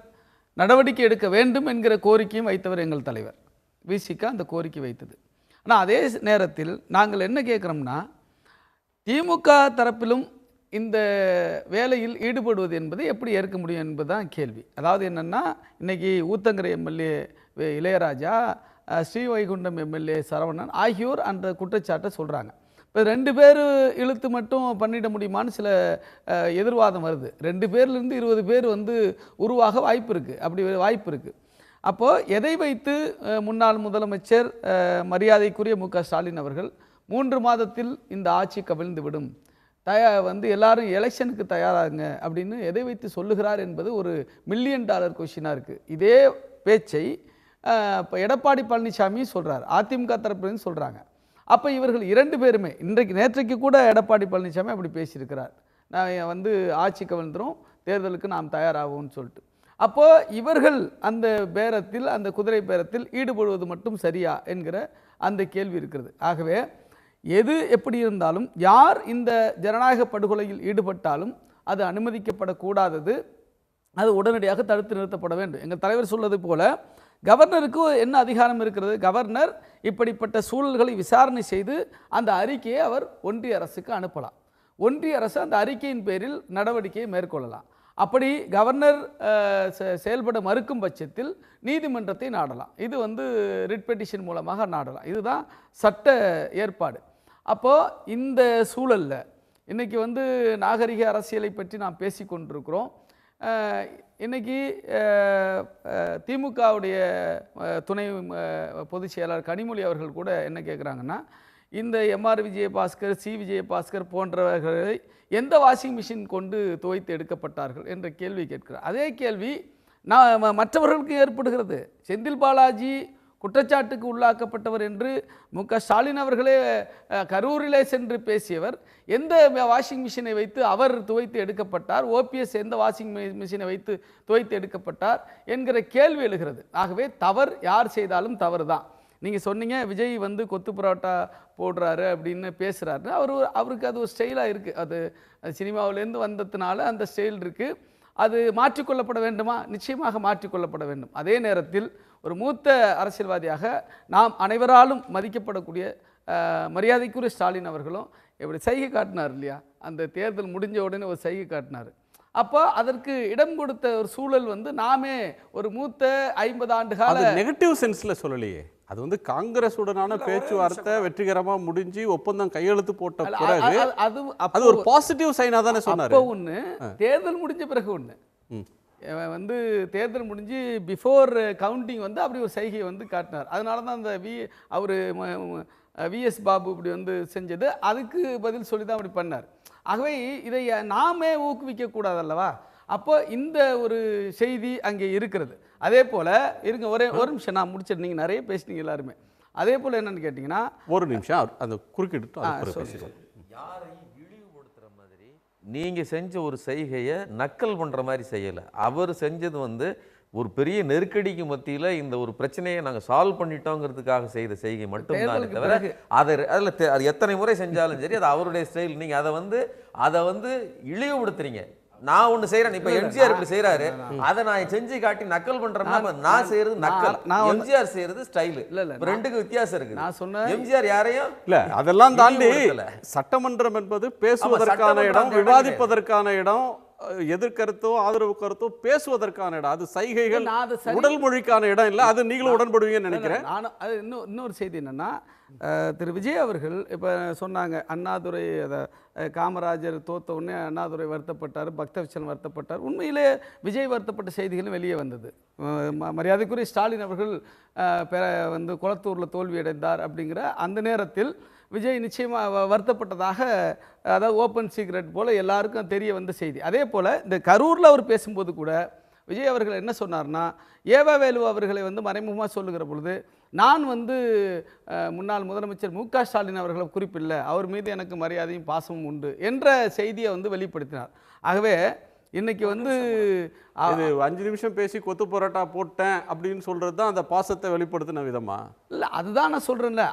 நடவடிக்கை எடுக்க வேண்டும் என்கிற கோரிக்கையும் வைத்தவர் எங்கள் தலைவர். விசிக அந்த கோரிக்கை வைத்தது. ஆனால் அதே நேரத்தில் நாங்கள் என்ன கேட்குறோம்னா, திமுக தரப்பிலும் இந்த வேலையில் ஈடுபடுவது என்பதை எப்படி ஏற்க முடியும் என்பதுதான் கேள்வி. அதாவது என்னென்னா, இன்றைக்கி ஊத்தங்கரை எம்எல்ஏ இளையராஜா, ஸ்ரீவைகுண்டம் எம்எல்ஏ சரவணன் ஆகியோர் அந்த குற்றச்சாட்டை சொல்கிறாங்க. இப்போ 2 பேர் இழுத்து மட்டும் பண்ணிட முடியுமான்னு சில எதிர்வாதம் வருது. 2 பேர்லேருந்து 20 பேர் வந்து உருவாக வாய்ப்பு இருக்குது. அப்படி வாய்ப்பு இருக்குது. அப்போது எதை வைத்து முன்னாள் முதலமைச்சர் மரியாதைக்குரிய மு.க. ஸ்டாலின் அவர்கள் 3 மாதத்தில் இந்த ஆட்சி கவிழ்ந்து விடும், வந்து எல்லாரும் எலெக்ஷனுக்கு தயாராகுங்க அப்படின்னு எதை வைத்து சொல்லுகிறார் என்பது ஒரு $1 மில்லியன் கொஷினாக இருக்குது. இதே பேச்சை இப்போ எடப்பாடி பழனிசாமி சொல்கிறார், அதிமுக தரப்புலேருந்து சொல்கிறாங்க. அப்போ இவர்கள் 2 பேருமே நேற்றைக்கு கூட எடப்பாடி பழனிசாமி அப்படி பேசியிருக்கிறார், நான் வந்து ஆட்சி கவிழ்ந்துரும், தேர்தலுக்கு நாம் தயாராகும்னு சொல்லிட்டு. அப்போது இவர்கள் அந்த பேரத்தில், அந்த குதிரை பேரத்தில் ஈடுபடுவது மட்டும் சரியா என்கிற அந்த கேள்வி இருக்கிறது. ஆகவே எது எப்படி இருந்தாலும், யார் இந்த ஜனநாயக படுகொலையில் ஈடுபட்டாலும் அது அனுமதிக்கப்படக்கூடாதது, அது உடனடியாக தடுத்து நிறுத்தப்பட வேண்டும். எங்கள் தலைவர் சொல்வது போல கவர்னருக்கு என்ன அதிகாரம் இருக்கிறது? கவர்னர் இப்படிப்பட்ட சூழல்களை விசாரணை செய்து அந்த அறிக்கையை அவர் ஒன்றிய அரசுக்கு அனுப்பலாம். ஒன்றிய அரசு அந்த அறிக்கையின் பேரில் நடவடிக்கையை மேற்கொள்ளலாம். அப்படி கவர்னர் செயல்பட மறுக்கும் பட்சத்தில் நீதிமன்றத்தை நாடலாம். இது வந்து ரிட் பெட்டிஷன் மூலமாக நாடலாம். இதுதான் சட்ட ஏற்பாடு. அப்போது இந்த சூழலில் இன்றைக்கி வந்து நாகரிக அரசியலை பற்றி நாம் பேசி கொண்டிருக்கிறோம். இன்றைக்கி திமுகவுடைய துணை பொதுச் செயலாளர் கனிமொழி அவர்கள் கூட என்ன கேட்குறாங்கன்னா, இந்த எம்ஆர் விஜயபாஸ்கர், சி விஜயபாஸ்கர் போன்றவர்களை எந்த வாஷிங் மிஷின் கொண்டு துவைத்து எடுக்கப்பட்டார்கள் என்ற கேள்வி கேட்கிறார். அதே கேள்வி மற்றவர்களுக்கு ஏற்படுகிறது. செந்தில் பாலாஜி குற்றச்சாட்டுக்கு உள்ளாக்கப்பட்டவர் என்று ஸ்டாலின் அவர்களே கரூரிலே சென்று பேசியவர். எந்த வாஷிங் மிஷினை வைத்து அவர் துவைத்து எடுக்கப்பட்டார், ஓபிஎஸ் எந்த வாஷிங் மிஷினை வைத்து துவைத்து எடுக்கப்பட்டார் என்கிற கேள்வி எழுகிறது. ஆகவே தவறு யார் செய்தாலும் தவறு தான். நீங்கள் சொன்னீங்க விஜய் வந்து கொத்து பரோட்டா போடுறாரு அப்படின்னு பேசுகிறாரு. அவருக்கு அது ஒரு ஸ்டைலாக இருக்குது. அது சினிமாவிலேருந்து வந்ததுனால அந்த ஸ்டைல் இருக்குது. அது மாற்றிக்கொள்ளப்பட வேண்டுமா? நிச்சயமாக மாற்றிக்கொள்ளப்பட வேண்டும். அதே நேரத்தில் ஒரு மூத்த அரசியல்வாதியாக நாம் அனைவராலும் மதிக்கப்படக்கூடிய மரியாதைக்குரிய ஸ்டாலின் அவர்களும் எப்படி சைகை காட்டினார் இல்லையா? அந்த தேர்தல் முடிஞ்ச உடனே ஒரு சைகை காட்டினார். அப்போ அதற்கு இடம் கொடுத்த ஒரு சூழல் வந்து நாமே ஒரு மூத்த 50 ஆண்டு கால நெகட்டிவ் சென்ஸில் சொல்லலையே. அது வந்து காங்கிரஸுடனான பேச்சுவார்த்தை வெற்றிகரமாக முடிஞ்சு ஒப்பந்தம் கையெழுத்து போட்ட பிறகு அது ஒரு பாசிட்டிவ் சைனாக தானே சொன்னார். அப்போ ஒன்று, தேர்தல் முடிஞ்ச பிறகு ஒன்று வந்து தேர்தல் முடிஞ்சு பிஃபோர் கவுண்டிங் வந்து அப்படி ஒரு சைகையை வந்து காட்டினார். அதனால தான் அந்த அவர் விஎஸ் பாபு இப்படி வந்து செஞ்சது, அதுக்கு பதில் சொல்லி தான் அப்படி பண்ணார். ஆகவே இதை நாமே ஊக்குவிக்கக்கூடாது அல்லவா? அப்போ இந்த ஒரு செய்தி அங்கே இருக்கிறது. அதே போல் இருங்க, ஒரு நிமிஷம் நான் முடிச்சிட்டு, நீங்கள் நிறைய பேசினீங்க எல்லாருமே. அதே போல் என்னென்னு கேட்டிங்கன்னா ஒரு நிமிஷம் அந்த குறுக்கிட்டு யாரையும் இழிவுபடுத்துகிற மாதிரி நீங்கள் செஞ்ச ஒரு செய்கையை நக்கல் பண்ணுற மாதிரி செய்யலை. அவர் செஞ்சது வந்து ஒரு பெரிய நெருக்கடிக்கு மத்தியில் இந்த ஒரு பிரச்சனையை நாங்கள் சால்வ் பண்ணிட்டோங்கிறதுக்காக செய்த செய்கை மட்டும்தான் தவிர அது எத்தனை முறை செஞ்சாலும் சரி அது அவருடைய ஸ்டைல். நீங்கள் அதை வந்து இழிவுபடுத்துறீங்க. நான் ஒன்று செய்கிறேன், இப்போ எம்ஜிஆர் இப்படி செய்கிறாரு, அதை நான் செஞ்சு காட்டி நக்கல் பண்ணுறேன்னா நான் செய்கிறது நக்கல், எம்ஜிஆர் செய்கிறது ஸ்டைலு. இல்லை, ரெண்டுக்கு வித்தியாசம் இருக்குது. நான் சொன்னேன் எம்ஜிஆர் யாரையும் இல்லை, அதெல்லாம் தாண்டி சட்டமன்றம் என்பது பேசுவதற்கான இடம், விவாதிப்பதற்கான இடம், எதிர்கருத்தோ ஆதரவு கருத்தோ பேசுவதற்கான இடம். அது சைகைகள் உடல் மொழிக்கான இடம் இல்லை. அது நீங்களும் உடன்படுவீங்கன்னு நினைக்கிறேன். நானும் அது இன்னொரு செய்தி என்னென்னா, திரு விஜய் அவர்கள் இப்போ சொன்னாங்க அண்ணாதுரை காமராஜர் தோத்த உடனே அண்ணாதுரை வருத்தப்பட்டார், பக்தவச்சலன் வருத்தப்பட்டார். உண்மையிலே விஜய் வருத்தப்பட்ட செய்திகளும் வெளியே வந்தது. மரியாதைக்குரிய ஸ்டாலின் அவர்கள் வந்து குளத்தூரில் தோல்வி அடைந்தார் அப்படிங்கிற அந்த நேரத்தில் விஜய் நிச்சயமாக வருத்தப்பட்டதாக, அதாவது ஓப்பன் சீக்ரெட் போல் எல்லாருக்கும் தெரிய வந்த செய்தி. அதே போல் இந்த கரூரில் அவர் பேசும்போது கூட விஜய் அவர்கள் என்ன சொன்னார்னா, ஏவவேலு அவர்களை வந்து மறைமுகமாக சொல்லுகிற பொழுது நான் வந்து முன்னாள் முதலமைச்சர் ஸ்டாலின் அவர்களை குறிப்பில்லை, அவர் மீது எனக்கு மரியாதையும் பாசமும் உண்டு என்ற செய்தியை வந்து வெளிப்படுத்தினார். ஆகவே இன்னைக்கு வந்து 5 நிமிஷம் பேசி கொத்து பரோட்டா போட்டேன் அப்படின்னு சொல்கிறது தான் அந்த பாசத்தை வெளிப்படுத்தின விதமா? இல்லை, அதுதான் நான் சொல்கிறேன்ல.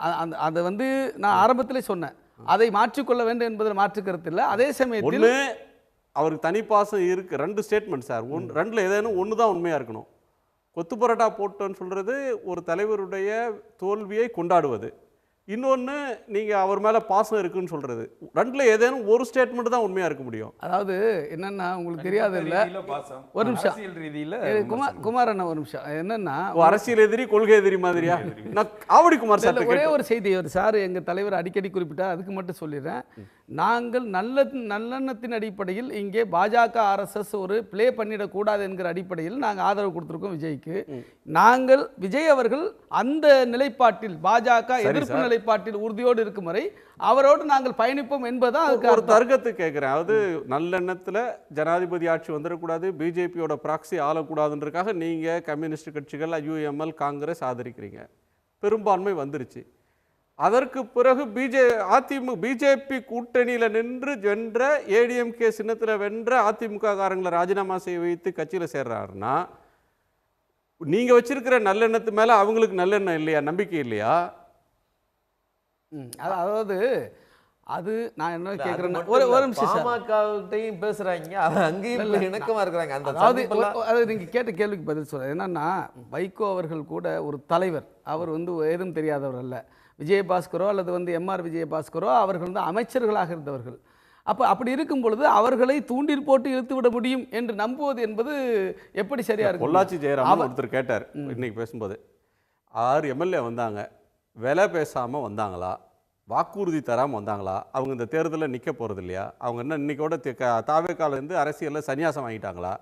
அதை வந்து நான் ஆரம்பத்திலே சொன்னேன், அதை மாற்றிக்கொள்ள வேண்டும் என்பதில் மாற்றுக்கிறது இல்லை. அதே சமயத்தில் அவருக்கு தனி பாசம் இருக்குது. 2 ஸ்டேட்மெண்ட் சார், ரெண்டில் ஏதேனும் ஒன்று தான் உண்மையாக இருக்கணும். கொத்து பரோட்டா போட்டோன்னு சொல்கிறது ஒரு தலைவருடைய தோல்வியை கொண்டாடுவது, இன்னொன்று நீங்கள் அவர் மேலே பாசம் இருக்குன்னு சொல்கிறது. ரெண்டில் ஏதேனும் ஒரு ஸ்டேட்மெண்ட் தான் உண்மையாக இருக்க முடியும். அதாவது என்னென்னா உங்களுக்கு தெரியாது இல்லை, ஒரு நிமிஷம் குமார் ஒரு நிமிஷம் என்னென்னா, அரசியல் எதிரி கொள்கை எதிரி மாதிரியா? நான் ஆவடி குமார் சார் ஒரே ஒரு செய்தி ஒரு சார் எங்கள் தலைவர் அடிக்கடி குறிப்பிட்டார், அதுக்கு மட்டும் சொல்லிடுறேன். நாங்கள் நல்லெண்ணத்தின் அடிப்படையில் இங்கே பாஜக ஆர்எஸ்எஸ் ஒரு பிளே பண்ணிடக்கூடாது என்கிற அடிப்படையில் நாங்கள் ஆதரவு கொடுத்துருக்கோம் விஜய்க்கு. நாங்கள் விஜய் அவர்கள் அந்த நிலைப்பாட்டில் பாஜக எதிர்ப்பு நிலைப்பாட்டில் உறுதியோடு இருக்கும் வரை அவரோடு நாங்கள் பயணிப்போம் என்பதுதான் ஒரு தர்க்கத்தை கேட்குறேன். அதாவது நல்லெண்ணத்தில் ஜனாதிபதி ஆட்சி வந்துடக்கூடாது, பிஜேபியோட ப்ராக்சி ஆளக்கூடாதுன்றதுக்காக நீங்கள் கம்யூனிஸ்ட் கட்சிகள், யுஎம்எல், காங்கிரஸ் ஆதரிக்கிறீங்க. பெரும்பான்மை வந்துருச்சு. அதற்கு பிறகு பிஜேபி கூட்டணியில் நின்று வென்ற, ஏடிஎம்கே சின்னத்தில் வென்ற அதிமுக காரங்களை ராஜினாமா செய்ய வைத்து கட்சியில் சேர்றாருன்னா நீங்கள் வச்சிருக்கிற நல்லெண்ணத்து மேலே அவங்களுக்கு நல்லெண்ணம் இல்லையா, நம்பிக்கை இல்லையா? அதாவது அது நான் என்ன கேட்குறேன்னா, ஒரு நிமிஷம் பாமகட்டையும் பேசுகிறாங்க, அங்கேயும் இணக்கமாக இருக்கிறாங்க. அதாவது நீங்கள் கேட்ட கேள்விக்கு பதில் சொல்கிறேன். என்னன்னா, வைகோ அவர்கள் கூட ஒரு தலைவர், அவர் வந்து ஏதும் தெரியாதவர் அல்ல. விஜயபாஸ்கரோ அல்லது வந்து எம்ஆர் விஜயபாஸ்கரோ அவர்கள் வந்து அமைச்சர்களாக இருந்தவர்கள். அப்படி இருக்கும் பொழுது அவர்களை தூண்டில் போட்டு இழுத்து விட முடியும் என்று நம்புவது என்பது எப்படி சரியா இருக்கும்? பொள்ளாச்சி ஜெயராமன் ஒருத்தர் கேட்டார் இன்னைக்கு பேசும்போது, 6 எம்எல்ஏ வந்தாங்க, விலை பேசாமல் வந்தாங்களா, வாக்குறுதி தராமல் வந்தாங்களா, அவங்க இந்த தேர்தலில் நிற்க போகிறது இல்லையா, அவங்க என்ன இன்னைக்கோட தாவேக்காலேருந்து அரசியலில் சன்னியாசம் வாங்கிட்டாங்களா,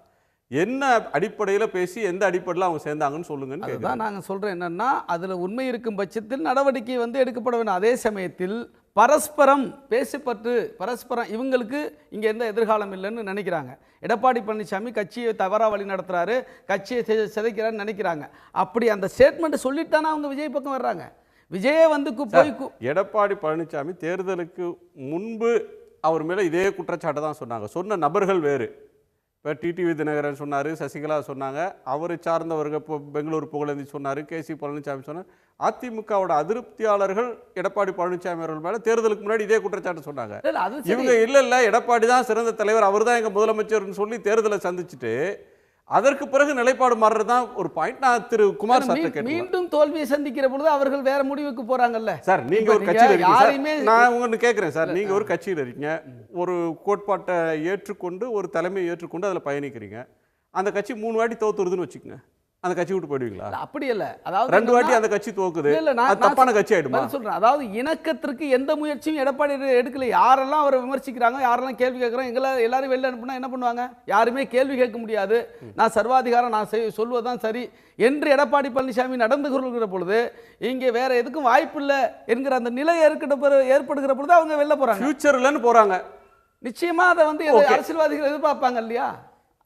என்ன அடிப்படையில் பேசி எந்த அடிப்படையில் அவங்க சேர்ந்தாங்கன்னு சொல்லுங்கன்னு. அதுதான் நாங்கள் சொல்கிறோம். என்னென்னா அதில் உண்மை இருக்கும் பட்சத்தில் நடவடிக்கை வந்து எடுக்கப்பட வேண்டும். அதே சமயத்தில் பரஸ்பரம் பேசப்பட்டு பரஸ்பரம் இவங்களுக்கு இங்கே எந்த எதிர்காலம் இல்லைன்னு நினைக்கிறாங்க. எடப்பாடி பழனிசாமி கட்சியை தவறாக வழி நடத்துகிறாரு, கட்சியை சிதைக்கிறான்னு நினைக்கிறாங்க. அப்படி அந்த ஸ்டேட்மெண்ட்டை சொல்லிட்டு தானே அவங்க விஜய் பக்கம் வர்றாங்க. விஜயே வந்து போய் எடப்பாடி பழனிசாமி தேர்தலுக்கு முன்பு அவர் மேலே இதே குற்றச்சாட்டை தான் சொன்னாங்க. சொன்ன நபர்கள் வேறு. இப்போ டிடிவி தினகரன் சொன்னார், சசிகலா சொன்னாங்க, அவரை சார்ந்தவர்கள் இப்போ பெங்களூர் புகழேந்தி சொன்னார், கேசி பழனிசாமி சொன்னார். அதிமுகவோட அதிருப்தியாளர்கள் எடப்பாடி பழனிசாமி அவர்கள் மேலே தேர்தலுக்கு முன்னாடி இதே குற்றச்சாட்டு சொன்னாங்க. இவங்க இல்லை எடப்பாடி தான் சிறந்த தலைவர், அவர் தான் எங்கள் முதலமைச்சர்னு சொல்லி தேர்தலை சந்திச்சுட்டு அதற்கு பிறகு நிலைப்பாடு மாறுறது தான் ஒரு பாயிண்ட். நான் திரு குமார் சார் மீண்டும் தோல்வியை சந்திக்கிற பொழுது அவர்கள் வேற முடிவுக்கு போறாங்கல்ல சார். நீங்க ஒரு கட்சியில் இருக்கீங்க, நான் உங்களுக்கு கேட்குறேன் சார், நீங்க ஒரு கட்சியில் இருக்கீங்க, ஒரு கோட்பாட்டை ஏற்றுக்கொண்டு ஒரு தலைமையை ஏற்றுக்கொண்டு அதில் பயணிக்கிறீங்க. அந்த கட்சி 3 வாட்டி தோத்துருதுன்னு வச்சுக்கோங்க, அந்த கட்சி விட்டு போயிடுவீங்களா? அப்படி இல்ல, அதாவது 2 வாட்டி அந்த கட்சி தோக்குது, அது தப்பான கட்சி ஆயிடுமா? சொல்றேன், அதாவது இணக்கத்திற்கு எந்த முயற்சியும் எடப்பாடி எடுக்கல. யாரெல்லாம் அவரை விமர்சிக்கிறாங்க, யாரெல்லாம் கேள்வி கேட்குறாங்க, எல்லாரும் வெளில அனுப்புனா என்ன பண்ணுவாங்க? யாருமே கேள்வி கேட்க முடியாது. நான் சர்வாதிகாரம், நான் சொல்வதுதான் சரி என்று எடப்பாடி பழனிசாமி நடந்து கொள்கிற பொழுது இங்கே வேற எதுக்கும் வாய்ப்பு இல்லை என்கிற அந்த நிலை ஏற்படுகிற பொழுது அவங்க வெளில போறாங்க, ஃபியூச்சர்லன்னு போறாங்க. நிச்சயமா அதை வந்து அரசியல்வாதிகள் எதிர்பார்ப்பாங்க இல்லையா?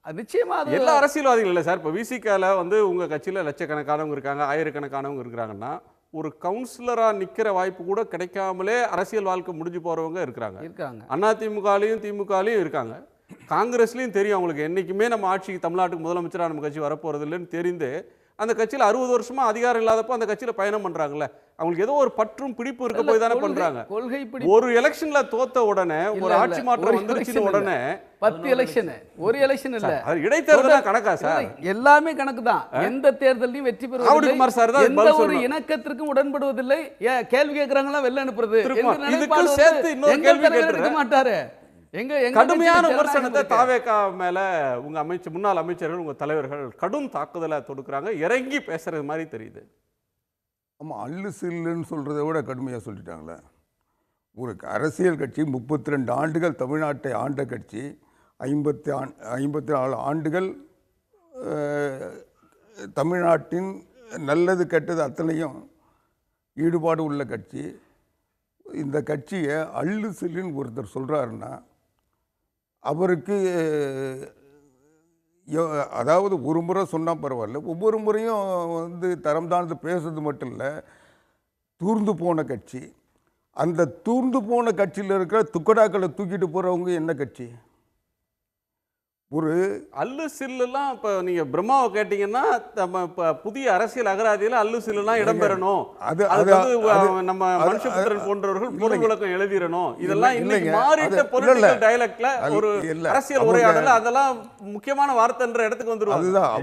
நிச்சயமா எல்லா அரசியல்வாதிகள் இல்லை சார். இப்போ விசிகால வந்து உங்கள் கட்சியில் லட்சக்கணக்கானவங்க இருக்காங்க, ஆயிரக்கணக்கானவங்க இருக்கிறாங்கன்னா ஒரு கவுன்சிலராக நிற்கிற வாய்ப்பு கூட கிடைக்காமலே அரசியல் வாழ்க்கை முடிஞ்சு போகிறவங்க இருக்கிறாங்க. அதிமுகலையும் திமுகலையும் இருக்காங்க, காங்கிரஸ்லையும் தெரியும் அவங்களுக்கு என்றைக்குமே நம்ம ஆட்சிக்கு தமிழ்நாட்டுக்கு முதலமைச்சராக நம்ம கட்சி வரப்போகிறது இல்லைன்னு தெரிந்து அந்த கட்சியில் 60 வருஷமா அதிகாரம் இல்லாதப்போ அந்த கட்சியில் பயணம் பண்ணுறாங்கல்ல. அவங்களுக்கு ஏதோ ஒரு பற்றும் பிடிப்பு இருக்க போய் தானே பண்ணுறாங்க. ஒரு எலெக்ஷன்ல தோத்த உடனே ஒரு ஆட்சி மாற்றம் வந்துருச்சு உடனே 10 எலெக்ஷன், ஒரு எலெக்ஷன் இல்ல, இடைத்தேர்தல் கணக்கா சார்? எல்லாமே கணக்கு தான். எந்த தேர்தலையும் வெற்றி பெறுவதில்லை, எந்த ஒரு இணக்கத்திற்கும் உடன்படுவதில்லை. கேள்வி கேட்கறாங்களா வெளில அனுப்புறது இருக்க மாட்டாரு. கடுமையான விமர்சனத்தை தாவேகா மேல உங்க முன்னாள் அமைச்சர்கள், உங்க தலைவர்கள் கடும் தாக்குதலை தொடுக்கிறாங்க, இறங்கி பேசுறது மாதிரி தெரியுது. ஆமாம், அல்லு சில்லுன்னு சொல்கிறத விட கடுமையாக சொல்லிட்டாங்களே. ஒரு அரசியல் கட்சி 32 ஆண்டுகள் தமிழ்நாட்டை ஆண்ட கட்சி, 54 ஆண்டுகள் தமிழ்நாட்டின் நல்லது கெட்டது அத்தனையும் ஈடுபாடு உள்ள கட்சி. இந்த கட்சியை அல்லு சில்லுன்னு ஒருத்தர் சொல்கிறாருன்னா அவருக்கு அதாவது ஒரு முறை சொன்னால் பரவாயில்ல, ஒவ்வொரு முறையும் வந்து தரம் தாழ்ந்து பேசுறது மட்டும் இல்லை, தூர்ந்து போன கட்சி. அந்த தூர்ந்து போன கட்சியில் இருக்கிற துக்கடாக்களை தூக்கிட்டு போகிறவங்க என்ன கட்சி? ஒரு அல்லு சில்லுலாம் இப்போ நீங்கள் பிரம்மாவை கேட்டிங்கன்னா நம்ம இப்போ புதிய அரசியல் அகராதியில் அல்லு சில்லுலாம் இடம்பெறணும், நம்ம மனுஷபுத்திரன் போன்றவர்கள் பொருள் விளக்கம் எழுதிடணும், இதெல்லாம் இன்னைக்கு மாறிட்ட பொலிட்டிக்கல் டயலாக்ல ஒரு அரசியல் உரையாடல அதெல்லாம் முக்கியமான வார்த்தைன்ற இடத்துக்கு வந்துருவாங்க. அதுதான்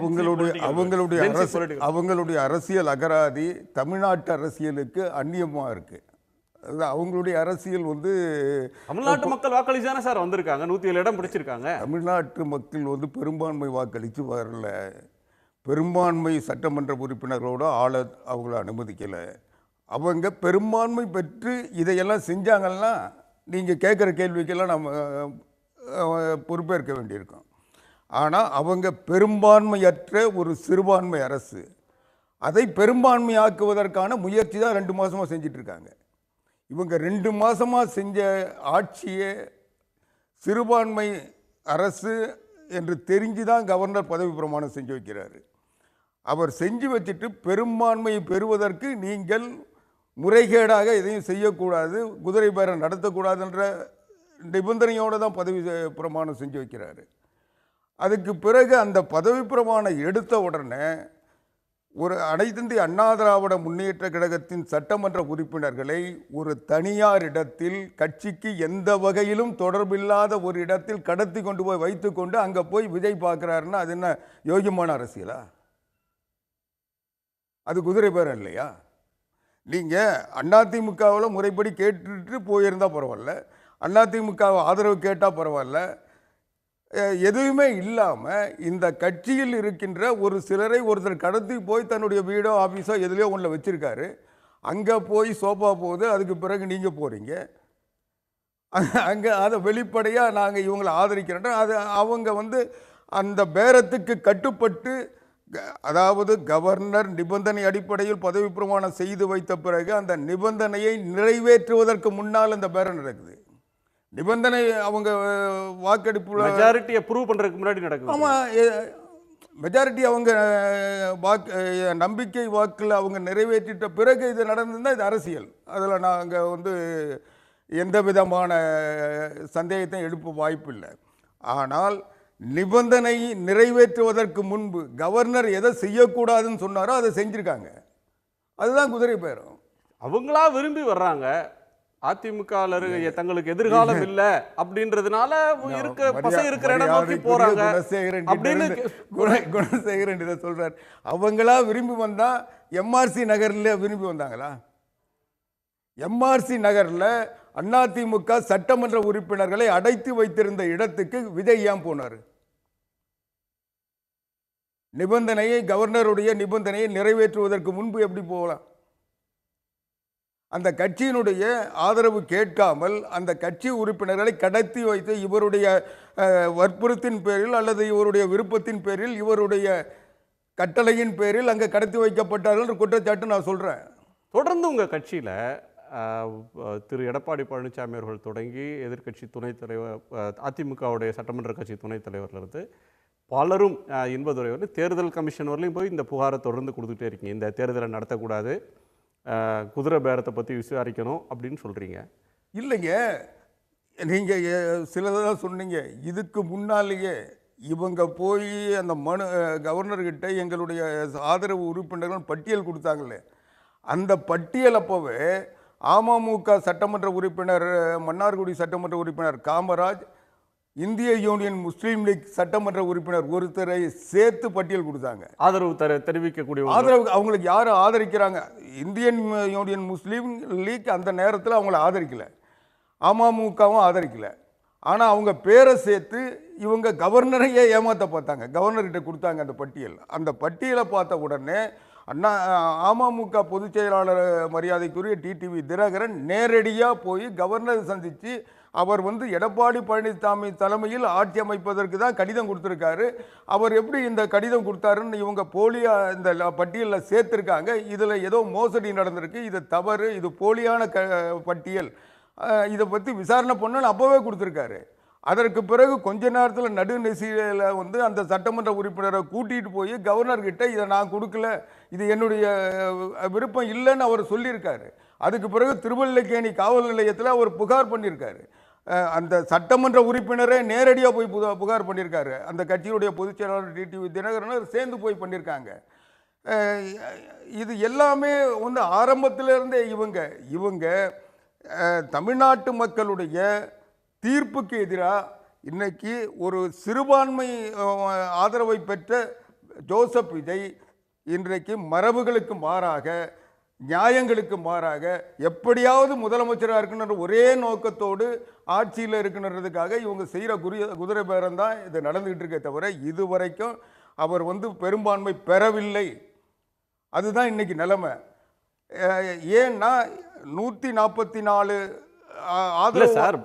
அவங்களுடைய அரசியல் அகராதி தமிழ்நாட்டு அரசியலுக்கு அந்நியமாக இருக்கு. அதுதான் அவங்களுடைய அரசியல் வந்து தமிழ்நாட்டு மக்கள் வாக்களிச்சானே சார் வந்திருக்காங்க, 107 இடம் பிடிச்சிருக்காங்க. தமிழ்நாட்டு மக்கள் வந்து பெரும்பான்மை வாக்களித்து வரல, பெரும்பான்மை சட்டமன்ற உறுப்பினர்களோட ஆள அவங்கள அனுமதிக்கலை. அவங்க பெரும்பான்மை பெற்று இதையெல்லாம் செஞ்சாங்கன்னா நீங்கள் கேட்குற கேள்விக்கெல்லாம் நம்ம பொறுப்பேற்க வேண்டியிருக்கோம். ஆனால் அவங்க பெரும்பான்மையற்ற ஒரு சிறுபான்மை அரசு, அதை பெரும்பான்மையாக்குவதற்கான முயற்சி தான் 2 மாதமாக செஞ்சிட்ருக்காங்க. இவங்க 2 மாதமாக செஞ்ச ஆட்சியே சிறுபான்மை அரசு என்று தெரிஞ்சு தான் கவர்னர் பதவி பிரமாணம் செஞ்சு வைக்கிறாரு. அவர் செஞ்சு வச்சுட்டு பெரும்பான்மையை பெறுவதற்கு நீங்கள் முறைகேடாக எதையும் செய்யக்கூடாது, குதிரை பேரம் நடத்தக்கூடாதுன்ற நிபந்தனையோடு தான் பதவி பிரமாணம் செஞ்சு வைக்கிறாரு. அதுக்கு பிறகு அந்த பதவி பிரமாணம் எடுத்த உடனே ஒரு அனைத்திந்திய அண்ணா திராவிட முன்னேற்ற கழகத்தின் சட்டமன்ற உறுப்பினர்களை ஒரு தனியார் இடத்தில், கட்சிக்கு எந்த வகையிலும் தொடர்பில்லாத ஒரு இடத்தில் கடத்தி கொண்டு போய் வைத்துக்கொண்டு அங்கே போய் விஜய் பார்க்குறாருன்னா அது என்ன யோகியமான அரசியலா? அது குதிரை பேரம் இல்லையா? நீங்கள் அதிமுகவில் முறைப்படி கேட்டுட்டு போயிருந்தால் பரவாயில்ல, அதிமுகவை ஆதரவு கேட்டால் பரவாயில்ல, எதுவுமே இல்லாமல் இந்த கட்சியில் இருக்கின்ற ஒரு சிலரை ஒருத்தர் கடத்தி போய் தன்னுடைய வீடோ ஆஃபீஸோ எதுலையோ ஒன்றில் வச்சுருக்காரு. அங்கே போய் சோப்பா போகுது, அதுக்கு பிறகு நீங்கள் போகிறீங்க அங்கே. அதை வெளிப்படையாக நாங்கள் இவங்களை ஆதரிக்கிறோம். அது அவங்க வந்து அந்த பேரத்துக்கு கட்டுப்பட்டு அதாவது கவர்னர் நிபந்தனை அடிப்படையில் பதவி பிரமாணம் செய்து வைத்த பிறகு அந்த நிபந்தனையை நிறைவேற்றுவதற்கு முன்னால் இந்த பேரம் நடக்குது. நிபந்தனை அவங்க வாக்கெடுப்பு மெஜாரிட்டியை ப்ரூவ் பண்ணுறதுக்கு முன்னாடி நடக்குது. ஆமாம், மெஜாரிட்டி அவங்க நம்பிக்கை வாக்கில் அவங்க நிறைவேற்றிட்ட பிறகு இது நடந்ததுன்னா இது அரசியல். அதில் நாங்கள் எந்த விதமான சந்தேகத்தையும் எழுப்ப வாய்ப்பில்லை. ஆனால் நிபந்தனை நிறைவேற்றுவதற்கு முன்பு கவர்னர் எதை செய்யக்கூடாதுன்னு சொன்னாரோ அதை செஞ்சுருக்காங்க. அதுதான் குதிரை பேரம். அவங்களா விரும்பி வர்றாங்க. அதிமுக தங்களுக்கு எதிர்காலம் இல்லை அப்படின்றதுனால இருக்கிற இடம் நோக்கி போறாங்க அப்படின்னு குணசேகரன் இதை சொல்றாரு. அவங்களா விரும்பி வந்தா எம்ஆர்சி நகர்ல விரும்பி வந்தாங்களா? எம்ஆர்சி நகர்ல அதிமுக சட்டமன்ற உறுப்பினர்களை அடைத்து வைத்திருந்த இடத்துக்கு விஜய் ஏன் போனார்? நிபந்தனையை கவர்னருடைய நிபந்தனையை நிறைவேற்றுவதற்கு முன்பு எப்படி போகலாம்? அந்த கட்சியினுடைய ஆதரவு கேட்காமல் அந்த கட்சி உறுப்பினர்களை கடத்தி வைத்து இவருடைய வற்புறுத்தின் பேரில் அல்லது இவருடைய விருப்பத்தின் பேரில் இவருடைய கட்டளையின் பேரில் அங்கே கடத்தி வைக்கப்பட்டார்கள் குற்றச்சாட்டு நான் சொல்கிறேன். தொடர்ந்து உங்கள் கட்சியில் திரு எடப்பாடி பழனிசாமி அவர்கள் தொடங்கி எதிர்க்கட்சி துணைத் தலைவர், அதிமுகவுடைய சட்டமன்ற கட்சி துணைத் தலைவர்லேருந்து பலரும் இன்பதுரை வரல தேர்தல் கமிஷன் வரலையும் போய் இந்த புகாரை தொடர்ந்து கொடுத்துட்டே இருக்கீங்க. இந்த தேர்தலை நடத்தக்கூடாது, குதிரை பேரத்தை பற்றி விசாரிக்கணும் அப்படின்னு சொல்கிறீங்க. இல்லைங்க, நீங்கள் சிலதான் சொன்னீங்க. இதுக்கு முன்னாலேயே இவங்க போய் அந்த கவர்னர்கிட்ட எங்களுடைய ஆதரவு உறுப்பினர்கள் பட்டியல் கொடுத்தாங்களே, அந்த பட்டியல் அப்போவே அமமுக சட்டமன்ற உறுப்பினர் மன்னார்குடி சட்டமன்ற உறுப்பினர் காமராஜ், இந்திய யூனியன் முஸ்லீம் லீக் சட்டமன்ற உறுப்பினர் ஒருத்தரை சேர்த்து பட்டியல் கொடுத்தாங்க. ஆதரவு தெரிவிக்கக்கூடிய ஆதரவு அவங்களுக்கு யார் ஆதரிக்கிறாங்க? இந்தியன் யூனியன் முஸ்லீம் லீக் அந்த நேரத்தில் அவங்கள ஆதரிக்கலை, அமமுகவும் ஆதரிக்கலை. ஆனால் அவங்க பேரை சேர்த்து இவங்க கவர்னரையே ஏமாற்ற பார்த்தாங்க. கவர்னர்கிட்ட கொடுத்தாங்க அந்த பட்டியல். அந்த பட்டியலை பார்த்த உடனே அமமுக பொதுச் செயலாளர் மரியாதைக்குரிய டிடிவி தினகரன் நேரடியாக போய் கவர்னரை சந்தித்து அவர் எடப்பாடி பழனிசாமி தலைமையில் ஆட்சி அமைப்பதற்கு தான் கடிதம் கொடுத்துருக்காரு. அவர் எப்படி இந்த கடிதம் கொடுத்தாருன்னு இவங்க போலியாக இந்த பட்டியலில் சேர்த்துருக்காங்க. இதில் ஏதோ மோசடி நடந்திருக்கு, இது தவறு, இது போலியான பட்டியல், இதை பற்றி விசாரணை பண்ணணும்னு அப்போவே கொடுத்துருக்காரு. அதற்கு பிறகு கொஞ்ச நேரத்தில் நடுநிசையில் அந்த சட்டமன்ற உறுப்பினரை கூட்டிகிட்டு போய் கவர்னர்கிட்ட இதை நான் கொடுக்கல, இது என்னுடைய விருப்பம் இல்லைன்னு அவர் சொல்லியிருக்காரு. அதுக்கு பிறகு திருவல்லிக்கேணி காவல் நிலையத்தில் அவர் புகார் பண்ணியிருக்காரு. அந்த சட்டமன்ற உறுப்பினரே நேரடியாக போய் புகார் பண்ணியிருக்காரு. அந்த கட்சியுடைய பொதுச் செயலாளர் டிடிவி தினகரன் சேர்ந்து போய் பண்ணியிருக்காங்க. இது எல்லாமே ஆரம்பத்திலிருந்தே இவங்க தமிழ்நாட்டு மக்களுடைய தீர்ப்புக்கு எதிராக இன்னைக்கு ஒரு சிறுபான்மை ஆதரவை பெற்ற ஜோசப் விஜய் இன்றைக்கு மரபுகளுக்கு மாறாக, நியாயங்களுக்கு மாறாக எப்படியாவது முதலமைச்சராக இருக்கணுன்ற ஒரே நோக்கத்தோடு ஆட்சியில் இருக்கணுன்றதுக்காக இவங்க செய்கிற குதிரை பேரம் தான் இது நடந்துகிட்டு இருக்கே தவிர இதுவரைக்கும் அவர் பெரும்பான்மை பெறவில்லை. அதுதான் இன்னைக்கு நிலைமை. ஏன்னா 144 சார்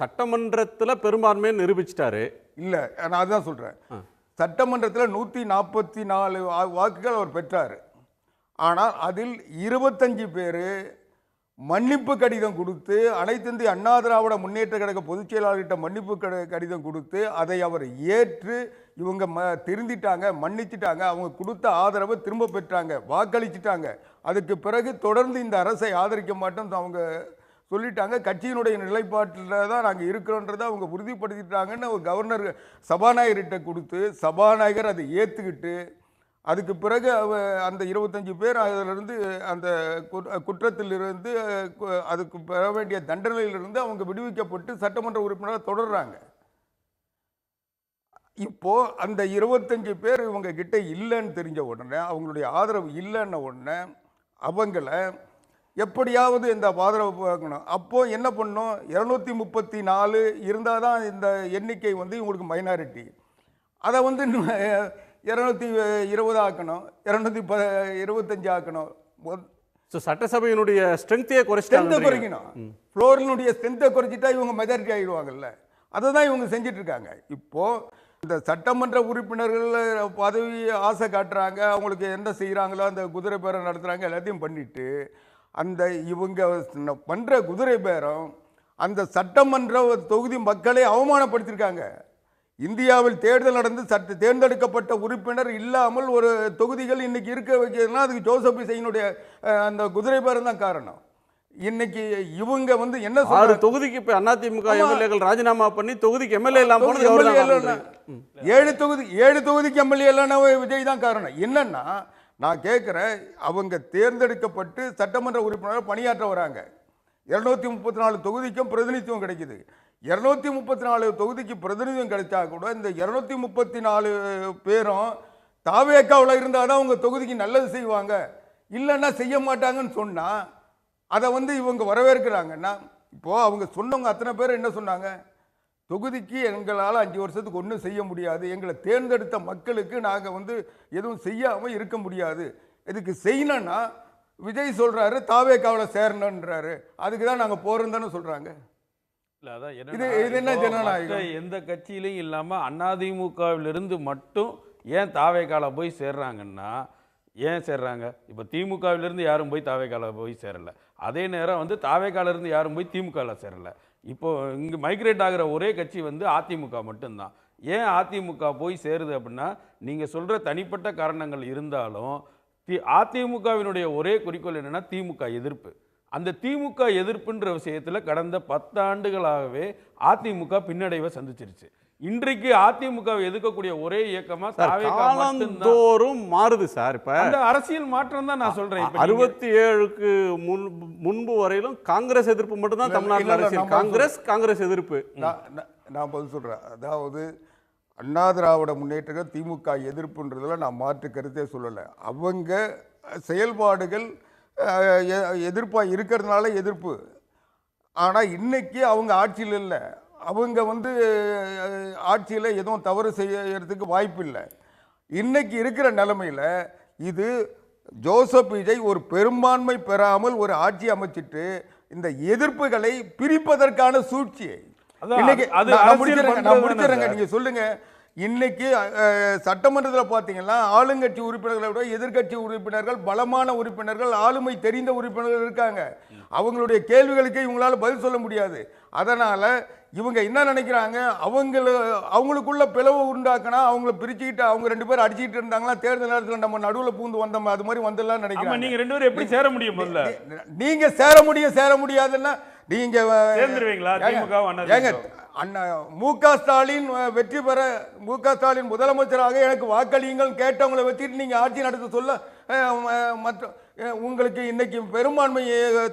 சட்டமன்றத்தில் பெரும்பான்மையை நிரூபிச்சிட்டாரு. இல்லை, நான் அதுதான் சொல்கிறேன். சட்டமன்றத்தில் 144 வாக்குகள் அவர் பெற்றார். ஆனால் அதில் 25 பேர் மன்னிப்பு கடிதம் கொடுத்து, அனைத்து இந்திய அண்ணா திராவிட முன்னேற்ற கழக பொதுச் செயலாளர்கிட்ட மன்னிப்பு கடிதம் கொடுத்து அதை அவர் ஏற்று இவங்க திருந்திட்டாங்க, மன்னிச்சிட்டாங்க, அவங்க கொடுத்த ஆதரவை திரும்ப பெற்றாங்க, வாக்களிச்சிட்டாங்க. அதுக்கு பிறகு தொடர்ந்து இந்த அரசை ஆதரிக்க மாட்டோம் அவங்க சொல்லிட்டாங்க. கட்சியினுடைய நிலைப்பாட்டில் தான் நாங்கள் இருக்கிறோன்றதை அவங்க உறுதிப்படுத்திட்டாங்கன்னு ஒரு கவர்னர் சபாநாயகர்கிட்ட கொடுத்து சபாநாயகர் அதை ஏற்றுக்கிட்டு அதுக்கு பிறகு அந்த 25 பேர் அதிலிருந்து அந்த குற்றத்திலிருந்து அதுக்கு பெற வேண்டிய தண்டனையிலிருந்து அவங்க விடுவிக்கப்பட்டு சட்டமன்ற உறுப்பினராக தொடர்றாங்க. இப்போ அந்த 25 பேர் இவங்க கிட்ட இல்லைன்னு தெரிஞ்ச உடனே, அவங்களுடைய ஆதரவு இல்லைன்ன உடனே அவங்கள எப்படியாவது இந்த ஆதரவு பார்க்கணும். அப்போது என்ன பண்ணணும்? 234 இருந்தால் தான் இந்த எண்ணிக்கை இவங்களுக்கு மைனாரிட்டி. அதை 220 ஆக்கணும், 225 ஆக்கணும். சட்டசபையினுடைய ஸ்ட்ரென்த்தை குறைக்கணும். ஃப்ளோரினுடைய ஸ்ட்ரென்த்தை குறைச்சிட்டா இவங்க மெஜாரிட்டி ஆகிடுவாங்கல்ல. அதை தான் இவங்க செஞ்சிட்டு இருக்காங்க. இப்போது இந்த சட்டமன்ற உறுப்பினர்கள் பதவி ஆசை காட்டுறாங்க, அவங்களுக்கு என்ன செய்கிறாங்களோ அந்த குதிரை பேரம் நடத்துகிறாங்க, எல்லாத்தையும் பண்ணிட்டு அந்த இவங்க பண்ணுற குதிரை பேரம் அந்த சட்டமன்ற தொகுதி மக்களை அவமானப்படுத்தியிருக்காங்க. இந்தியாவில் தேர்தல் நடந்து தேர்ந்தெடுக்கப்பட்ட உறுப்பினர் இல்லாமல் ஒரு தொகுதிகள் இன்னைக்கு இருக்க வைக்கிறதுனா அதுக்கு ஜோசப் விஜயனுடைய அந்த குதிரை பேரம் தான் காரணம். இன்னைக்கு இவங்க வந்து என்ன 6 தொகுதிக்கு இப்போ அதிமுக எம்எல்ஏக்கள் ராஜினாமா பண்ணி தொகுதிக்கு எம்எல்ஏ இல்லாம 7 தொகுதிக்கு எம்எல்ஏ இல்லைன்னா விஜய் தான் காரணம். என்னன்னா நான் கேட்குறேன், அவங்க தேர்ந்தெடுக்கப்பட்டு சட்டமன்ற உறுப்பினர் பணியாற்ற வராங்க. 234 தொகுதிக்கும் பிரதிநிதித்துவம் கிடைக்குது. 234 தொகுதிக்கு பிரதிநிதித்துவம் கிடைச்சா கூட இந்த 234 பேரும் தாவேக்காவில் இருந்தால் தான் அவங்க தொகுதிக்கு நல்லது செய்வாங்க, இல்லைன்னா செய்ய மாட்டாங்கன்னு சொன்னால் அதை வந்து இவங்க வரவேற்கிறாங்கன்னா, இப்போது அவங்க சொன்னவங்க அத்தனை பேர் என்ன சொன்னாங்க, தொகுதிக்கு எங்களால் 5 வருஷத்துக்கு ஒன்றும் செய்ய முடியாது, எங்களை தேர்ந்தெடுத்த மக்களுக்கு நாங்கள் வந்து எதுவும் செய்யாமல் இருக்க முடியாது, இதுக்கு செய்யணும்னா விஜய் சொல்கிறாரு தாவேக்காவில் சேரணுன்றாரு, அதுக்கு தான் நாங்கள் போகிறோம் சொல்கிறாங்க. இது என்ன ஜனநாயகம்? எந்த கட்சியிலையும் இல்லாமல் அதிமுகவிலிருந்து மட்டும் ஏன் தாவேக்கால போய் சேர்றாங்கன்னா, ஏன் சேர்றாங்க? இப்போ திமுகவிலிருந்து யாரும் போய் தாவேக்கால போய் சேரலை, அதே நேரம் வந்து தாவேக்காலிருந்து யாரும் போய் திமுகவில் சேரலை. இப்போ இங்கே மைக்ரேட் ஆகிற ஒரே கட்சி வந்து அதிமுக மட்டும்தான். ஏன் அதிமுக போய் சேருது அப்படின்னா, நீங்கள் சொல்கிற தனிப்பட்ட காரணங்கள் இருந்தாலும் அதிமுகவினுடைய ஒரே குறிக்கோள் என்னென்னா திமுக எதிர்ப்பு. அந்த திமுக எதிர்ப்புன்ற விஷயத்தில் கடந்த 10 ஆண்டுகளாகவே அதிமுக பின்னடைவை சந்திச்சிருச்சு. இன்றைக்கு அதிமுகவை எதிர்க்கக்கூடிய ஒரே இயக்கமா காலந்தோறும் மாறுது சார். இப்ப அந்த அரசியல் மாற்றம் தான் நான் சொல்றேன். 67க்கு முன்பு வரையிலும் காங்கிரஸ் எதிர்ப்பு மட்டும் தான் தமிழ்நாட்டில் அரசியல். காங்கிரஸ் எதிர்ப்பு. நான் பதில் சொல்றேன். அதாவது அண்ணா திராவிட முன்னேற்ற திமுக எதிர்ப்புன்றதுல நான் மாற்று கருத்தே சொல்லலை. அவங்க செயல்பாடுகள் எதிர்ப்பாக இருக்கிறதுனால எதிர்ப்பு. ஆனால் இன்னைக்கு அவங்க ஆட்சியில் இல்லை, அவங்க வந்து ஆட்சியில் எதுவும் தவறு செய்யறதுக்கு வாய்ப்பு இல்லை. இன்னைக்கு இருக்கிற நிலைமையில் இது ஜோசப் விஜய் ஒரு பெரும்பான்மை பெறாமல் ஒரு ஆட்சி அமைச்சிட்டு இந்த எதிர்ப்புகளை பிரிப்பதற்கான சூழ்ச்சியை முடிச்சிருங்க. நீங்க சொல்லுங்க, இன்னைக்கு சட்டமன்றத்தில் பார்த்தீங்கன்னா ஆளுங்கட்சி உறுப்பினர்களை விட எதிர்கட்சி உறுப்பினர்கள், பலமான உறுப்பினர்கள், ஆளுமை தெரிந்த உறுப்பினர்கள் இருக்காங்க. அவங்களுடைய கேள்விகளுக்கு இவங்களால பதில் சொல்ல முடியாது. அதனால இவங்க என்ன நினைக்கிறாங்க, அவங்களுக்குள்ள பிளவு உண்டாக்கினா அவங்கள பிரிச்சுக்கிட்டு அவங்க 2 பேரும் அடிச்சுக்கிட்டு இருந்தாங்களா, தேர்தல் நேரத்தில் நம்ம நடுவில் பூந்து வந்தோம் அது மாதிரி வந்துடலாம் நினைக்கிறாங்க. நீங்க 2 பேரும் எப்படி சேர முடியும்? நீங்க சேர முடியாதுன்னா நீங்க அண்ணா மு.க. ஸ்டாலின் வெற்றி பெற, மு.க. ஸ்டாலின் முதலமைச்சராக எனக்கு வாக்களியுங்கள் கேட்டவங்களை வச்சுட்டு நீங்க ஆட்சி நடத்த சொல்ல மற்ற உங்களுக்கு இன்னைக்கு பெரும்பான்மை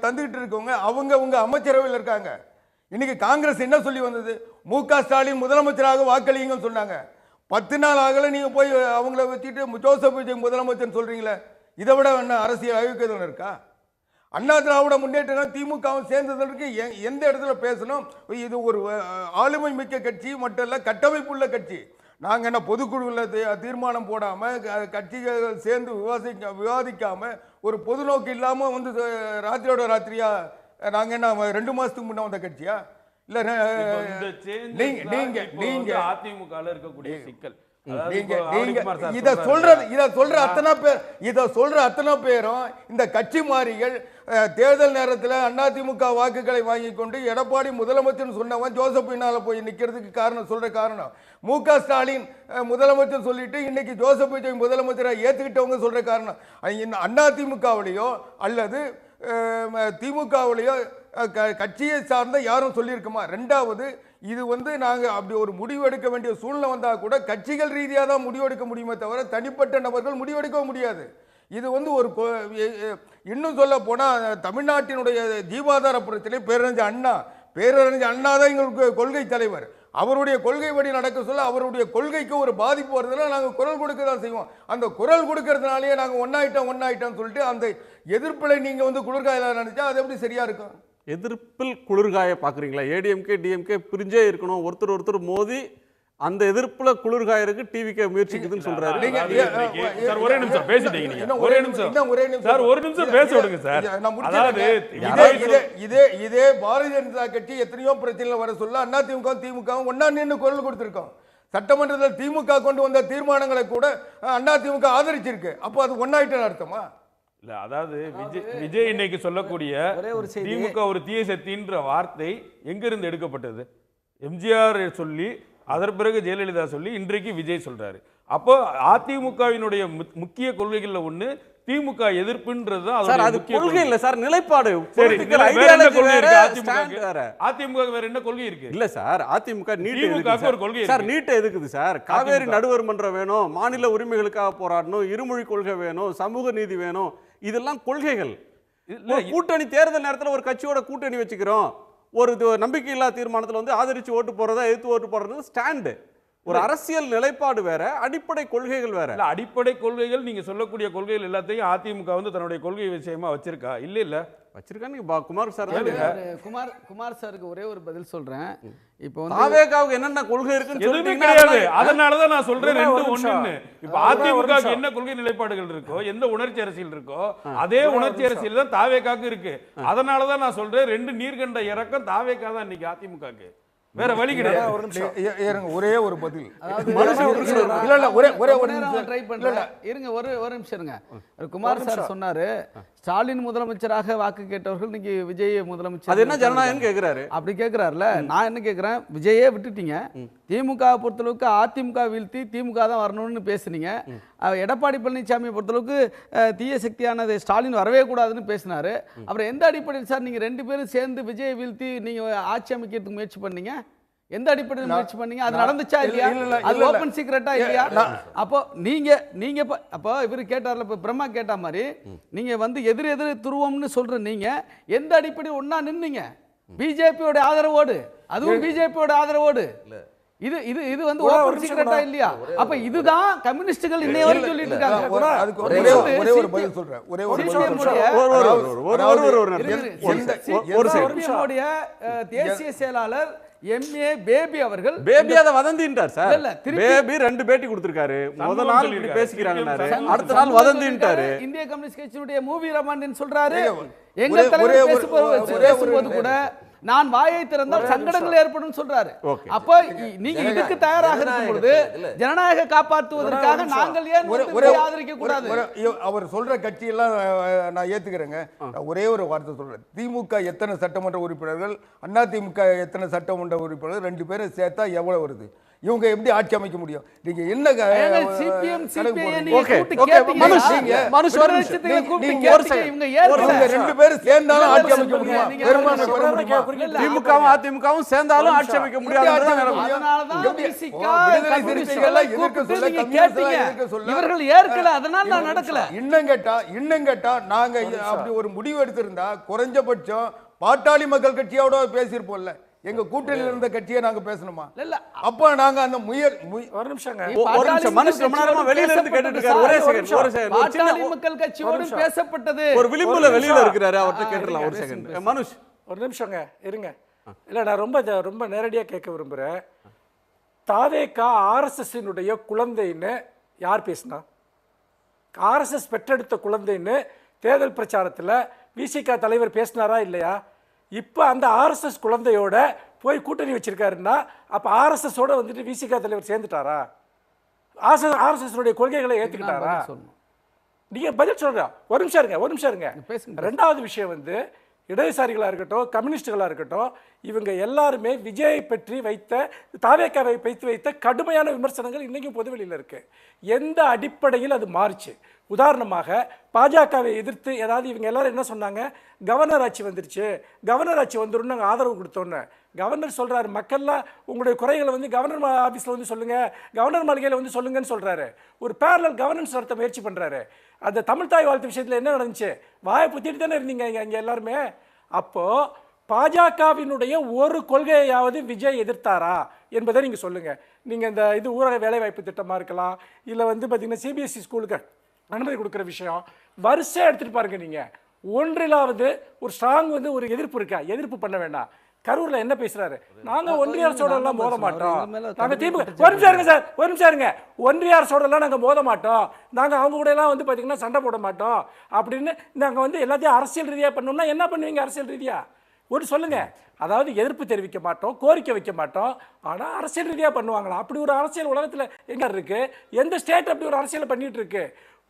தந்துகிட்டு இருக்கவங்க அவங்க உங்க அமைச்சரவையில் இருக்காங்க. இன்னைக்கு காங்கிரஸ் என்ன சொல்லி வந்தது, மு.க. ஸ்டாலின் முதலமைச்சராக வாக்களியுங்கன்னு சொன்னாங்க. 10 நாள் ஆகல நீங்க போய் அவங்கள வச்சுட்டு ஜோசப் விஜய் முதலமைச்சர் சொல்றீங்களே, இதை விட என்ன அரசியல் அயோக்கியதனம் இருக்கா? அண்ணா திராவிட முன்னேற்றம் திமுகவும் சேர்ந்ததற்கு எந்த இடத்துல பேசணும்? இது ஒரு ஆளுமை மிக்க கட்சி மட்டும் இல்லை, கட்டமைப்புள்ள கட்சி. நாங்கள் என்ன பொதுக்குழுவில் தீர்மானம் போடாமல் கட்சிகள் சேர்ந்து விவாதிக்காமல் ஒரு பொது நோக்கு இல்லாமல் வந்து ராத்திரியோட ராத்திரியா நாங்கள் என்ன 2 மாதத்துக்கு முன்னே வந்த கட்சியா? இல்லை நீங்க அதிமுக இருக்கக்கூடிய சிக்கல் இத சொல்ற அத்தனை பேரும் இந்த கட்சி மாறிகள் தேர்தல் நேரத்தில் அதிமுக வாக்குகளை வாங்கி கொண்டு எடப்பாடி முதலமைச்சர் சொன்னவன் ஜோசப் பின்னால போய் நிக்கிறதுக்கு காரணம் மு.க. ஸ்டாலின் முதலமைச்சர் சொல்லிட்டு இன்னைக்கு ஜோசப் விஜய் முதலமைச்சரை ஏத்துக்கிட்டவங்க சொல்ற காரணம் அதிமுகவிலேயோ அல்லது திமுகவிலேயோ கட்சியை சார்ந்த யாரும் சொல்லியிருக்குமா? 2வது, இது வந்து நாங்கள் அப்படி ஒரு முடிவு எடுக்க வேண்டிய சூழ்நிலை வந்தால் கூட கட்சிகள் ரீதியாக தான் முடிவெடுக்க முடியுமே தவிர தனிப்பட்ட நபர்கள் முடிவெடுக்க முடியாது. இது வந்து ஒரு இன்னும் சொல்ல போனால் தமிழ்நாட்டினுடைய ஜீவாதார பிரச்சனை பேரறிஞர் அண்ணா தான் எங்களுக்கு கொள்கை தலைவர். அவருடைய கொள்கைப்படி நடக்க சொல்ல அவருடைய கொள்கைக்கு ஒரு பாதிப்பு வருதுன்னா நாங்கள் குரல் கொடுக்க தான் செய்வோம். அந்த குரல் கொடுக்கறதுனாலேயே நாங்கள் ஒன்னாயிட்டோம்னு சொல்லிட்டு அந்த எதிர்ப்பில் நீங்கள் வந்து குளிர்காயலாம் நினைச்சா அது எப்படி சரியா இருக்கும்? எதிர்ப்பில் குளிர்காய பார்க்குறீங்களா? ஏடிஎம்கே டிஎம்கே பிரிஞ்சே இருக்கணும், ஒருத்தர் மோதி அந்த எதிர்ப்புல குளிர்காயருக்கு டிவிக்கு முயற்சிக்குதுன்னு சொல்றாரு. ஒரே நிமிஷம் பேசிட்டீங்க, ஒரே நிமிஷம் பேச விடுங்க சார். இதே பாரதிய ஜனதா கட்சி எத்தனையோ பிரச்சனை வர சொல்ல அதிமுக திமுக ஒன்னா நின்று குரல் கொடுத்திருக்கோம். சட்டமன்றத்தில் திமுக கொண்டு வந்த தீர்மானங்களை கூட அதிமுக ஆதரிச்சிருக்கு. அப்போ அது ஒன்னாயிட்டு அர்த்தமா? இல்ல, அதாவது விஜய் இன்னைக்கு சொல்லக்கூடிய திமுக ஒரு தீய சக்தின்ற வார்த்தை எங்கிருந்து எடுக்கப்பட்டது? எம்ஜிஆர் சொல்லி அதன் பிறகு ஜெயலலிதா சொல்லி இன்றைக்கு விஜய் சொல்றாரு. அப்போ அதிமுகவினுடைய முக்கிய கொள்கைகள்ல ஒண்ணு திமுக எதிர்ப்புன்றது அது கொள்கை இல்ல சார், நிலைப்பாடு. அதிமுக வேற என்ன கொள்கை இருக்கு? இல்ல சார், அதிமுக நீட் ஒரு கொள்கை சார், நீட் எதுக்குது சார்? காவேரி நடுவர் மன்றம் வேணும், மாநில உரிமைகளுக்காக போராடணும், இருமொழி கொள்கை வேணும், சமூக நீதி வேணும், இதெல்லாம் கொள்கைகள். கூட்டணி தேர்தல் நேரத்தில் ஒரு கட்சியோட கூட்டணி வச்சுக்கிறோம், ஒரு நம்பிக்கையில்லா தீர்மானத்தில் வந்து ஆதரிச்சு ஓட்டு போறதா எதிர்த்து ஓட்டு போறது ஸ்டாண்டு. ஒரு அரசியல் நிலைப்பாடு வேற, அடிப்படை கொள்கைகள் வேற. அடிப்படை கொள்கைகள் நீங்க சொல்லக்கூடிய கொள்கைகள் எல்லாத்தையும் அதிமுக வந்து தன்னுடைய கொள்கை விஷயமா வச்சிருக்கா? இல்ல இல்ல வச்சிருக்காங்க. குமார் சார் குமார் சாருக்கு ஒரே ஒரு பதில் சொல்றேன். இப்போ தாவேகாவுக்கு என்னென்ன கொள்கை இருக்குன்னு எதுவுமே கிடையாது. அதனால தான் நான் சொல்றேன் ரெண்டு ஒண்ணுன்னு. இப்போ அதிமுகவுக்கு என்ன கொள்கை நிலைப்பாடுகள் இருக்கோ, எந்த உணர்ச்சி அரசியல் இருக்கோ, அதே உணர்ச்சி அரசியல் தான் தாவேகாவுக்கு இருக்கு. அதனால தான் நான் சொல்றேன் ரெண்டு நீர்கண்ட இறக்கம் தாவேகா தான் இன்னைக்கு அதிமுகவுக்கு. வேற வழி கிடையாது. ஒரே ஒரு பதில். இருங்க, ஒரு நிமிஷம் இருங்க. குமார் சார் சொன்னாரு ஸ்டாலின் முதலமைச்சராக வாக்கு கேட்டவர்கள் இன்னைக்கு விஜய் முதலமைச்சர், அது என்ன ஜனநாயகம் கேட்கிறாரு? அப்படி கேட்கிறாருல. நான் என்ன கேட்கிறேன், விஜயே விட்டுட்டீங்க, திமுக பொறுத்தளவுக்கு அதிமுக வீழ்த்தி திமுக தான் வரணும்னு பேசுனீங்க. எடப்பாடி பழனிசாமியை பொறுத்தளவுக்கு தீய சக்தியானது ஸ்டாலின் வரவே கூடாதுன்னு பேசினாரு. அப்புறம் எந்த அடிப்படையில் சார் நீங்க ரெண்டு பேரும் சேர்ந்து விஜயை வீழ்த்தி நீங்க ஆட்சி அமைக்கிறதுக்கு முயற்சி பண்ணீங்க? எந்த அடிப்படையில் முயற்சி பண்ணீங்க? அது நடந்துச்சா இல்லையா? அது ஓபன் சீக்ரெட்டா இல்லையா? அப்போ நீங்க அப்போ இவரு கேட்டார்ல, இப்ப பிரம்மா கேட்ட மாதிரி நீங்க வந்து எதிர் துருவம்னு சொல்ற நீங்க எந்த அடிப்படையில் ஒன்னா நின்னீங்க? பிஜேபியோட ஆதரவோடு, அதுவும் பிஜேபியோட ஆதரவோடு. இது இது இது வந்து ஓபன் சீக்ரெட்டா இல்லையா? அப்ப இதுதான் கம்யூனிஸ்டுகள் இன்னைய வரைக்கும் சொல்லிட்டு இருக்காங்க. ஒரே ஒரு பதில் சொல்றேன். தேசிய செயலாளர் எம்ஏ பேபி அவர்கள் பேபி அத வதந்தின்றார் சார். பேபி ரெண்டு பேட்டி கொடுத்திருக்காரு. முதல் நாள் இப்படி பேசிக்கிறாங்கன்னாரு, அடுத்த நாள் வதந்தின்றாரு. இந்திய கம்யூனிஸ்ட் கட்சியினுடைய மூவி ரமான் சொல்றாரு, எங்க தலைவர் பேசும்போது கூட நான் வாயை திறந்தால் சங்கடங்கள் ஏற்படும் சொல்றாரு. அப்ப நீங்க இதுக்கு தயாராக இருக்கும் பொழுது ஜனநாயக காப்பாற்றுவதற்காக நாங்கள் ஏன் ஆதரிக்க கூடாது? அவர் சொல்ற கட்சி எல்லாம் நான் ஏத்துக்கிறேங்க. ஒரே ஒரு வார்த்தை சொல்றேன். திமுக எத்தனை சட்டமன்ற உறுப்பினர்கள், அதிமுக எத்தனை சட்டமன்ற உறுப்பினர்கள், ரெண்டு பேரும் சேர்த்தா எவ்வளவு வருது? இவங்க எப்படி ஆட்சி அமைக்க முடியும்? நீங்க என்ன ரெண்டு பேரும் சேர்ந்தாலும் ஆட்சி அமைக்க முடியும்? திமுகவும் அதிமுகவும் சேர்ந்தாலும் ஆட்சி அமைக்க முடியாது. இன்னும் கேட்டா நாங்க அப்படி ஒரு முடிவு எடுத்திருந்தா குறைஞ்சபட்சம் பாட்டாளி மக்கள் கட்சியோட பேசியிருப்போம்ல. எங்க கூட்டணியில் இருந்த கட்சியை நாங்க பேசணுமா? அப்ப நாங்க அந்த ஒரு நிமிஷம் வெளியில இருந்து கேட்டுட்டு இருக்காரு. ஒரே செகண்ட் பாட்டாளி மக்கள் கட்சியோடு பேசப்பட்டது. ஒரு விளிம்புல வெளியில இருக்கிறாரு, அவர்ட்ட கேட்கலாம். ஒரு செகண்ட் மனுஷ், ஒரு நிமிஷங்க இருங்க. இல்ல, நான் ரொம்ப நேரடியா கேட்க விரும்புறேன். தாவேகா ஆர்எஸ்எஸ்னுடைய குழந்தைன்னு யார் பேசினா? ஆர்எஸ்எஸ் பெற்றெடுத்த குழந்தைன்னு தேர்தல் பிரச்சாரத்தில் விசிக தலைவர் பேசினாரா இல்லையா? இப்போ அந்த ஆர்எஸ்எஸ் குழந்தையோட போய் கூட்டணி வச்சிருக்காருன்னா அப்போ ஆர்எஸ்எஸோட வந்துட்டு விசிக தலைவர் சேர்ந்துட்டாரா? ஆர்எஸ்எஸ் கொள்கைகளை ஏற்றுக்கிட்டாரா? நீங்கள் பதில் சொல்கிறா. ஒரு நிமிஷம் இருங்க. ரெண்டாவது விஷயம் வந்து இடதுசாரிகளாக இருக்கட்டும், கம்யூனிஸ்டுகளாக இருக்கட்டும், இவங்க எல்லாருமே விஜயை பற்றி தாவேகாவை வைத்த கடுமையான விமர்சனங்கள் இன்றைக்கும் பொதுவெளியில் இருக்குது. எந்த அடிப்படையில் அது மாறுச்சு? உதாரணமாக பாஜகவை எதிர்த்து ஏதாவது இவங்க எல்லாரும் என்ன சொன்னாங்க? கவர்னர் ஆட்சி வந்துருச்சு, கவர்னர் ஆட்சி வந்துடும் நாங்கள் ஆதரவு கொடுத்தோன்னு. கவர்னர் சொல்கிறாரு, மக்கள்லாம் உங்களுடைய குறைகளை வந்து கவர்னர் ஆஃபீஸில் வந்து சொல்லுங்கள், கவர்னர் மாளிகையில் வந்து சொல்லுங்கன்னு சொல்கிறாரு. ஒரு பேரலல் கவர்னன்ஸ் நடத்த முயற்சி பண்ணுறாரு. அந்த தமிழ் தாய் வாழ்த்து விஷயத்தில் என்ன நடந்துச்சு? வாயை புத்திட்டு தானே இருந்தீங்க இங்கே எல்லாருமே. அப்போது பாஜகவினுடைய ஒரு கொள்கையாவது விஜய் எதிர்த்தாரா என்பதை நீங்கள் சொல்லுங்கள். நீங்கள் இந்த இது ஊரக வேலைவாய்ப்பு திட்டமாக இருக்கலாம், இல்லை வந்து பார்த்தீங்கன்னா சிபிஎஸ்சி ஸ்கூலுக்கு அனுமதி கொடுக்குற விஷயம் வரிசையாக எடுத்துகிட்டு பாருங்க. நீங்கள் ஒன்றிலாவது ஒரு ஸ்ட்ராங் வந்து ஒரு எதிர்ப்பு இருக்கா? எதிர்ப்பு பண்ண வேண்டாம். கரூர்ல என்ன பேசுறாரு? நாங்க ஒன்றிய அரசோட எல்லாம் மோத மாட்டோம், நாங்க திமுக. ஒரு நிமிஷம் இருங்க. ஒன்றிய அரசோட எல்லாம் நாங்க மோத மாட்டோம், நாங்க அவங்க கூட எல்லாம் வந்து பாத்தீங்கன்னா சண்டை போட மாட்டோம் அப்படின்னு நாங்க வந்து எல்லாத்தையும் அரசியல் ரீதியா பண்ணோம்னா என்ன பண்ணுவீங்க? அரசியல் ரீதியா ஒரு சொல்லுங்க, அதாவது எதிர்ப்பு தெரிவிக்க மாட்டோம், கோரிக்கை வைக்க மாட்டோம், ஆனால் அரசியல் ரீதியாக பண்ணுவாங்களா? அப்படி ஒரு அரசியல் உலகத்தில் எங்க இருக்கு? எந்த ஸ்டேட் அப்படி ஒரு அரசியலை பண்ணிட்டு இருக்கு?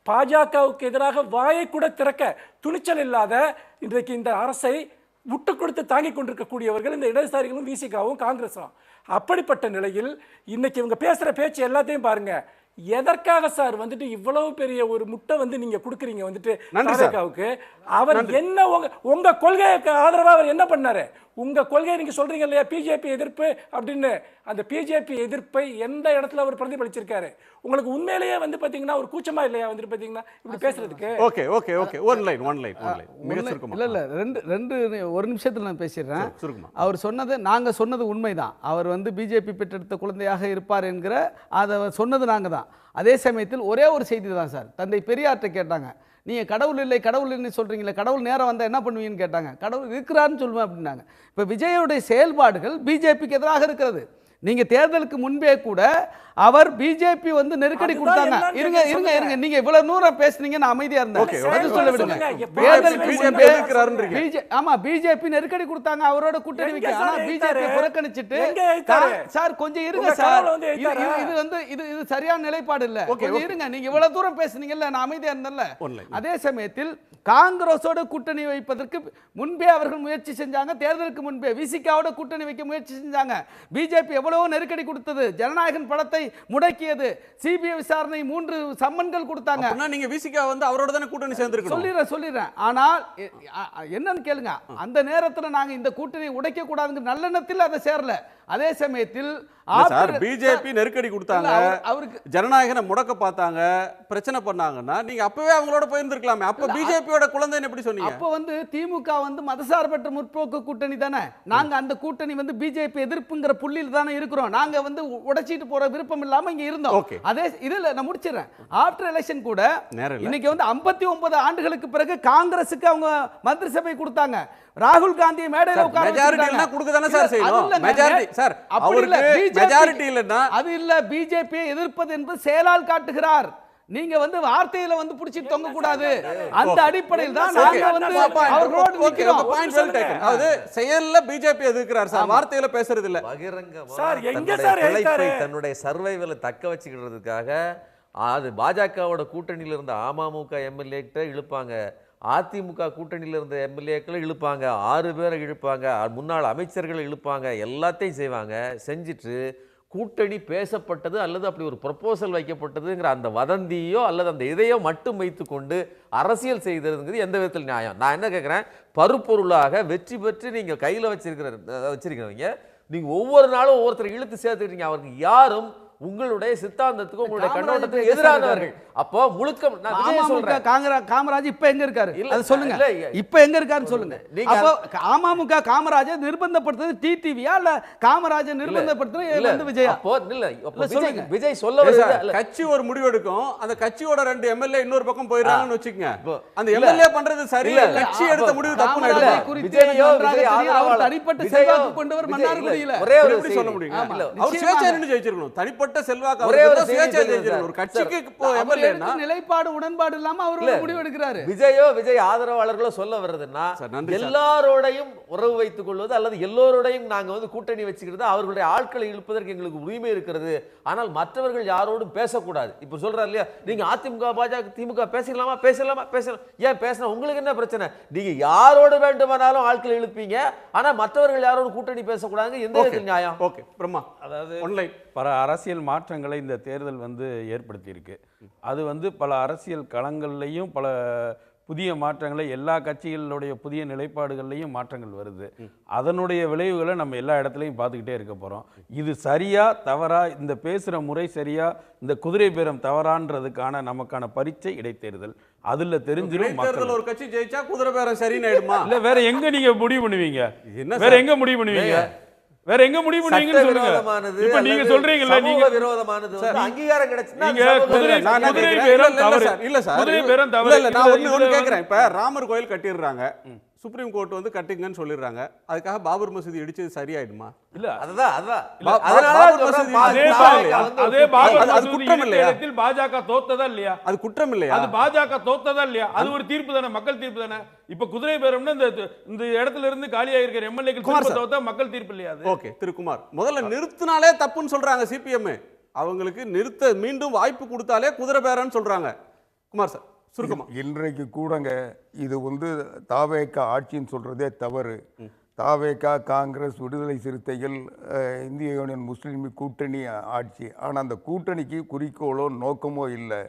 பாஜகவுக்கு எதிராக வாயை கூட திறக்க துணிச்சல் இல்லாத இன்றைக்கு இந்த அரசை விட்டு கொடுத்து தாங்கி கொண்டிருக்கக்கூடியவர்கள் இந்த இடதுசாரிகளும் விசிகாவும் காங்கிரஸும். அப்படிப்பட்ட நிலையில் இன்னைக்கு இவங்க பேசுற பேச்சு எல்லாத்தையும் பாருங்க. எதற்காக சார் வந்துட்டு இவ்வளவு பெரிய ஒரு முட்டை வந்து நீங்க கொடுக்குறீங்க வந்துட்டு பாஜகவுக்கு? அவர் என்ன உங்க கொள்கைக்கு ஆதரவா அவர் என்ன பண்ணாரு? உங்க கொள்கையை நீங்க சொல்றீங்க இல்லையா, பிஜேபி எதிர்ப்பு அப்படின்னு, அந்த பிஜேபி எதிர்ப்பை எந்த இடத்துல அவர் பிரதிபலிச்சிருக்காரு? உங்களுக்கு உண்மையிலேயே வந்து பாத்தீங்கன்னா ஒரு கூச்சமா இல்லையா வந்துட்டு பாத்தீங்கன்னா இப்படி பேசுறதுக்கு? Okay okay okay one line மிக சுருக்கமா. இல்ல ரெண்டு ஒரு நிமிஷத்துல நான் பேசிடுறேன். அவர் சொன்னது, நாங்க சொன்னது உண்மைதான். அவர் வந்து பிஜேபி பெற்றெடுத்த குழந்தையாக இருப்பார் என்கிற அதை சொன்னது நாங்க தான். அதே சமயத்தில் ஒரே ஒரு செய்தி தான் சார். தந்தை பெரியார்ட்ட கேட்டாங்க, நீங்கள் கடவுள் இல்லை கடவுள் இல்லைன்னு சொல்கிறீங்களே, கடவுள் நேரம் வந்தால் என்ன பண்ணுவீங்கன்னு கேட்டாங்க. கடவுள் இருக்கிறான்னு சொல்லுவேன் அப்படின்னாங்க. இப்போ விஜயோடைய செயல்பாடுகள் பிஜேபிக்கு எதிராக இருக்கிறது. நீங்கள் தேர்தலுக்கு முன்பே கூட அவர் பிஜேபி வந்து நெருக்கடி கொடுத்தாங்க. இருங்க இருங்க இருங்க, நீங்க இவ்வளவு தூரம் பேசுனீங்க, நான் அமைதியா இருந்தேன். சொல்ல விடுங்க. ஆமா, பிஜேபி நெருக்கடி கொடுத்தாங்க அவரோட கூட்டணி வைக்க. ஆனா பிஜேபி புறக்கணிச்சிட்டு சார் கொஞ்சம் இருங்க சார், இது வந்து இது சரியான நிலைப்பாடு இல்ல. கொஞ்சம் இருங்க, நீங்க இவ்வளவு தூரம் பேசுனீங்கல்ல, நான் அமைதியா இருந்தேன்ல. அதே சமயத்தில் காங்கிரஸோட கூட்டணி வைப்பதற்கு முன்பே அவர்கள் முயற்சி செஞ்சாங்க. தேர்தலுக்கு முன்பே விசிகாவோட கூட்டணி வைக்க முயற்சி செஞ்சாங்க. பிஜேபி எவ்வளவோ நெருக்கடி கொடுத்தது, ஜனநாயகன் படத்தை முடக்கியது, சிபிஐ விசாரணை 3 சம்மன்கள் கொடுத்தாங்க. நீங்க விசிகா வந்து அவரோட தான கூட்டணி சேர்ந்திருக்கணும். சொல்லிடுறேன். ஆனால் என்னன்னு கேளுங்க, அந்த நேரத்தில் நாங்க இந்த கூட்டணி உடைக்க கூடாதுங்கிற நல்லெண்ணத்தில் அதை சேரல. அதே சமயத்தில் பிஜேபி நெருக்கடி கொடுத்தாங்க, அவருக்கு ஜனநாயகனை முடக்க பார்த்தாங்க, பிரச்சனை பண்ணாங்கன்னா நீங்க அப்பவே அவங்களோட போயிருந்திருக்கலாமே. அப்ப பிஜேபியோட குழந்தைன்னு எப்படி சொன்னீங்க? அப்ப வந்து திமுக வந்து மதசார்பற்ற முற்போக்கு கூட்டணி தானே. நாங்க அந்த கூட்டணி வந்து பிஜேபி எதிர்ப்புங்கிற புள்ளியில் தானே இருக்கிறோம். நாங்க வந்து உடைச்சிட்டு போற விருப்பம் இல்லாம இங்க இருந்தோம். அதே இதுல நான் முடிச்சிடறேன். ஆஃப்டர் எலெக்ஷன் கூட இன்னைக்கு வந்து 59 ஆண்டுகளுக்கு பிறகு காங்கிரஸுக்கு அவங்க மந்திரி சபை கொடுத்தாங்க. ராகுல் காந்தி மேடையில உட்கார மெஜாரிட்டி கொடுக்க தானே சார் செய்யணும். மெஜாரிட்டி சார் அவருக்கு மெஜாரிட்டி இல்லன்னா அது இல்ல, பிஜேபியை எதிர்ப்பது என்பது செயலால் காட்டுகிறார். நீங்க வந்து வார்த்தையில வந்து புடிச்சி தொங்க கூடாது. அந்த அடிப்படையில் தான் நாங்க வந்து அவரோட நிக்கிறோம். Point well taken. அது செயல்ல பிஜேபி எதிர்க்கிறார் சார், வார்த்தையில பேசுறது இல்ல. பகிரங்கமா சார் எங்க சார் பிழைப்பை தன்னுடைய சர்வைவலை தக்க வச்சுக்கிறதுக்காக அது பாஜகவோட கூட்டணியில இருந்த அமமுக எம்எல்ஏ கிட்ட இழுப்பாங்க, அதிமுக கூட்டணியில் இருந்த எம்எல்ஏக்களை இழுப்பாங்க, 6 பேரை இழுப்பாங்க, முன்னாள் அமைச்சர்களை இழுப்பாங்க, எல்லாத்தையும் செய்வாங்க. செஞ்சுட்டு கூட்டணி பேசப்பட்டது அல்லது அப்படி ஒரு ப்ரொபோசல் வைக்கப்பட்டதுங்கிற அந்த வதந்தியோ அல்லது அந்த இதையோ மட்டும் வைத்து கொண்டு அரசியல் செய்ததுங்கிறது எந்த விதத்தில் நியாயம்? நான் என்ன கேட்குறேன், பருப்பொருளாக வெற்றி பெற்று நீங்கள் கையில் வச்சிருக்கிறவங்க நீங்கள் ஒவ்வொரு நாளும் ஒவ்வொருத்தரை இழுத்து சேர்த்துக்கிறீங்க. அவருக்கு யாரும் உங்களுடைய சித்தாந்தத்துக்கு உங்களுடைய கண்ணோட்டத்துக்கு எதிரானவர்கள். அப்போ முழுக்க நான் விஜய் சொல்றேன், காமராஜ் இப்ப எங்க இருக்காரு அது சொல்லுங்க. இப்ப எங்க இருக்காருன்னு சொல்லுங்க. அப்போ அமமுக காமராஜை நிர்பந்தப்படுத்துறது டிடிவியா இல்ல காமராஜை நிர்பந்தப்படுத்துறது வந்து விஜயா? அப்போ இல்ல விஜய் சொல்ல வருது, கட்சி ஒரு முடிவு எடுக்கும், அந்த கட்சியோட 2 எம்எல்ஏ இன்னொரு பக்கம் போயிடுறாங்கன்னு வச்சுக்கங்க. அந்த எம்எல்ஏ பண்றது சரியில்லை, கட்சி எடுத்த முடிவு தப்பு. தனிப்பட்ட செல்வாக்கு கொண்டவர் மன்னார்குடியில ஒரே ஒரு எப்படி சொல்ல முடியுங்க? அவர் சுயேட்சை நின்னு ஜெயிச்சிருக்கணும். தனிப்பட்ட செல்வாக்கு ஒரே ஒரு சுயேட்சை ஜெயிச்சிருக்கணும். ஒரு கட்சிக்கு நிலைப்பாடு உடன்பாடு இல்லாம அவர் முடிவு எடுக்கிறாரு. விஜய் ஆதரவாளர்களோ சொல்ல வர்றதுன்னா எல்லாரோடையும் உறவு வைத்துக் கொள்வது அல்லது எல்லோரோடையும் நாங்க வந்து கூட்டணி வச்சுக்கிறது, அவர்களுடைய ஆட்களை இழுப்பதற்கு எங்களுக்கு உரிமை இருக்கிறது, ஆனால் மற்றவர்கள் யாரோடும் பேசக்கூடாது. இப்ப சொல்றாரு இல்லையா, நீங்க அதிமுக பாஜக திமுக பேசலாமா பேசலாமா பேசலாம், ஏன் பேசலாம், உங்களுக்கு என்ன பிரச்சனை? நீங்க யாரோடு வேண்டுமானாலும் ஆட்களை இழுப்பீங்க, ஆனா மற்றவர்கள் யாரோடு கூட்டணி பேசக்கூடாது, எந்த விதத்தில் நியாயம்? ஓகே பிரம்மா, அதாவது பல அரசியல் மாற்றங்களை இந்த தேர்தல் வந்து ஏற்படுத்தியிருக்கு. அது வந்து பல அரசியல் களங்கள்லையும் பல புதிய மாற்றங்களை, எல்லா கட்சிகளுடைய புதிய நிலைப்பாடுகள்லையும் மாற்றங்கள் வருது. அதனுடைய விளைவுகளை நம்ம எல்லா இடத்துலையும் பார்த்துக்கிட்டே இருக்க போகிறோம். இது சரியா தவறா, இந்த பேசுகிற முறை சரியா, இந்த குதிரை பேரம் தவறான்றதுக்கான நமக்கான பரீட்சை இடைத்தேர்தல். அதுல தெரிஞ்சிடும் மக்கள். ஒரு கட்சி ஜெயிச்சா குதிரை பேரம் சரின்னு ஆயிடுமா? இல்ல வேற எங்க நீங்க முடிவு பண்ணுவீங்க? வேற எங்க முடிவு பண்ணுவீங்க? வேற எங்க முடிவு பண்ணுவீங்கன்னு சொல்லுங்க. இப்ப நீங்க சொல்றீங்கல்ல, நீங்க விரோதமானது வந்து அங்கீகாரம் கிடைச்சுனா நீங்க குதிரை பேரம் தவறு. இல்ல சார், குதிரை பேரம் தவறு இல்ல. நான் ஒன்னு கேக்குறேன். இப்ப ராமர் கோயில் கட்டிடுறாங்க, சுப்ரீம் கோர்ட் வந்து கட்டுங்கன்னு சொல்லிடுறாங்க. அதுக்காக பாபர் மசூதி இடிச்சது சரியாயிடுமா? இல்ல அதுதான் பாஜக தோத்ததா இல்லையா? அது குற்றம் இல்லையா? அது பாஜக தோத்ததா இல்லையா? அது ஒரு தீர்ப்பு தானே, மக்கள் தீர்ப்பு தானே. இப்ப குதிரை பேரம்னா இந்த இடத்துல இருந்து காலியாக இருக்கிற எம்எல்ஏக்கள் தோத்தா மக்கள் தீர்ப்பு இல்லையா? ஓகே திருக்குமார், முதல்ல நிறுத்தினாலே தப்புன்னு சொல்றாங்க சிபிஎம். அவங்களுக்கு நிறுத்த மீண்டும் வாய்ப்பு கொடுத்தாலே குதிரை பேரன்னு சொல்றாங்க. குமார் சார் சுருக்கமா. இன்றைக்கு கூடங்க இது வந்து தாவேக ஆட்சின்னு சொல்றதே தவறு. தாவேக, காங்கிரஸ், விடுதலை சிறுத்தைகள், இந்திய யூனியன் முஸ்லீம் கூட்டணி ஆட்சி. ஆனால் அந்த கூட்டணிக்கு குறிக்கோளோ நோக்கமோ இல்லை.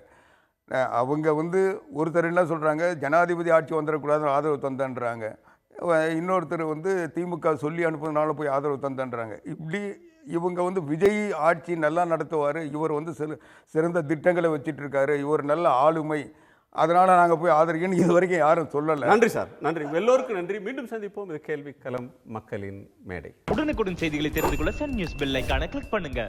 அவங்க வந்து ஒருத்தர் என்ன சொல்கிறாங்க, ஜனாதிபதி ஆட்சி வந்துடக்கூடாதுன்னு ஆதரவு தந்தன்றாங்க. இன்னொருத்தர் வந்து திமுக சொல்லி அனுப்புறதுனால போய் ஆதரவு தந்தன்றாங்க. இப்படி இவங்க வந்து விஜய் ஆட்சி நல்லா நடத்துவார், இவர் வந்து சிறந்த திட்டங்களை வச்சிட்டு இருக்காரு, இவர் நல்ல ஆளுமை, அதனால நாங்கள் போய் ஆதரிக்கணும் இது வரைக்கும் யாரும் சொல்லலை. நன்றி சார், நன்றி. எல்லோருக்கும் நன்றி. மீண்டும் சந்திப்போம். இது கேள்வி களம், மக்களின் மேடை. உடனுக்குடன் செய்திகளை தெரிந்து கொள்ள சன் நியூஸ் பெல் ஐகானை கிளிக் பண்ணுங்க.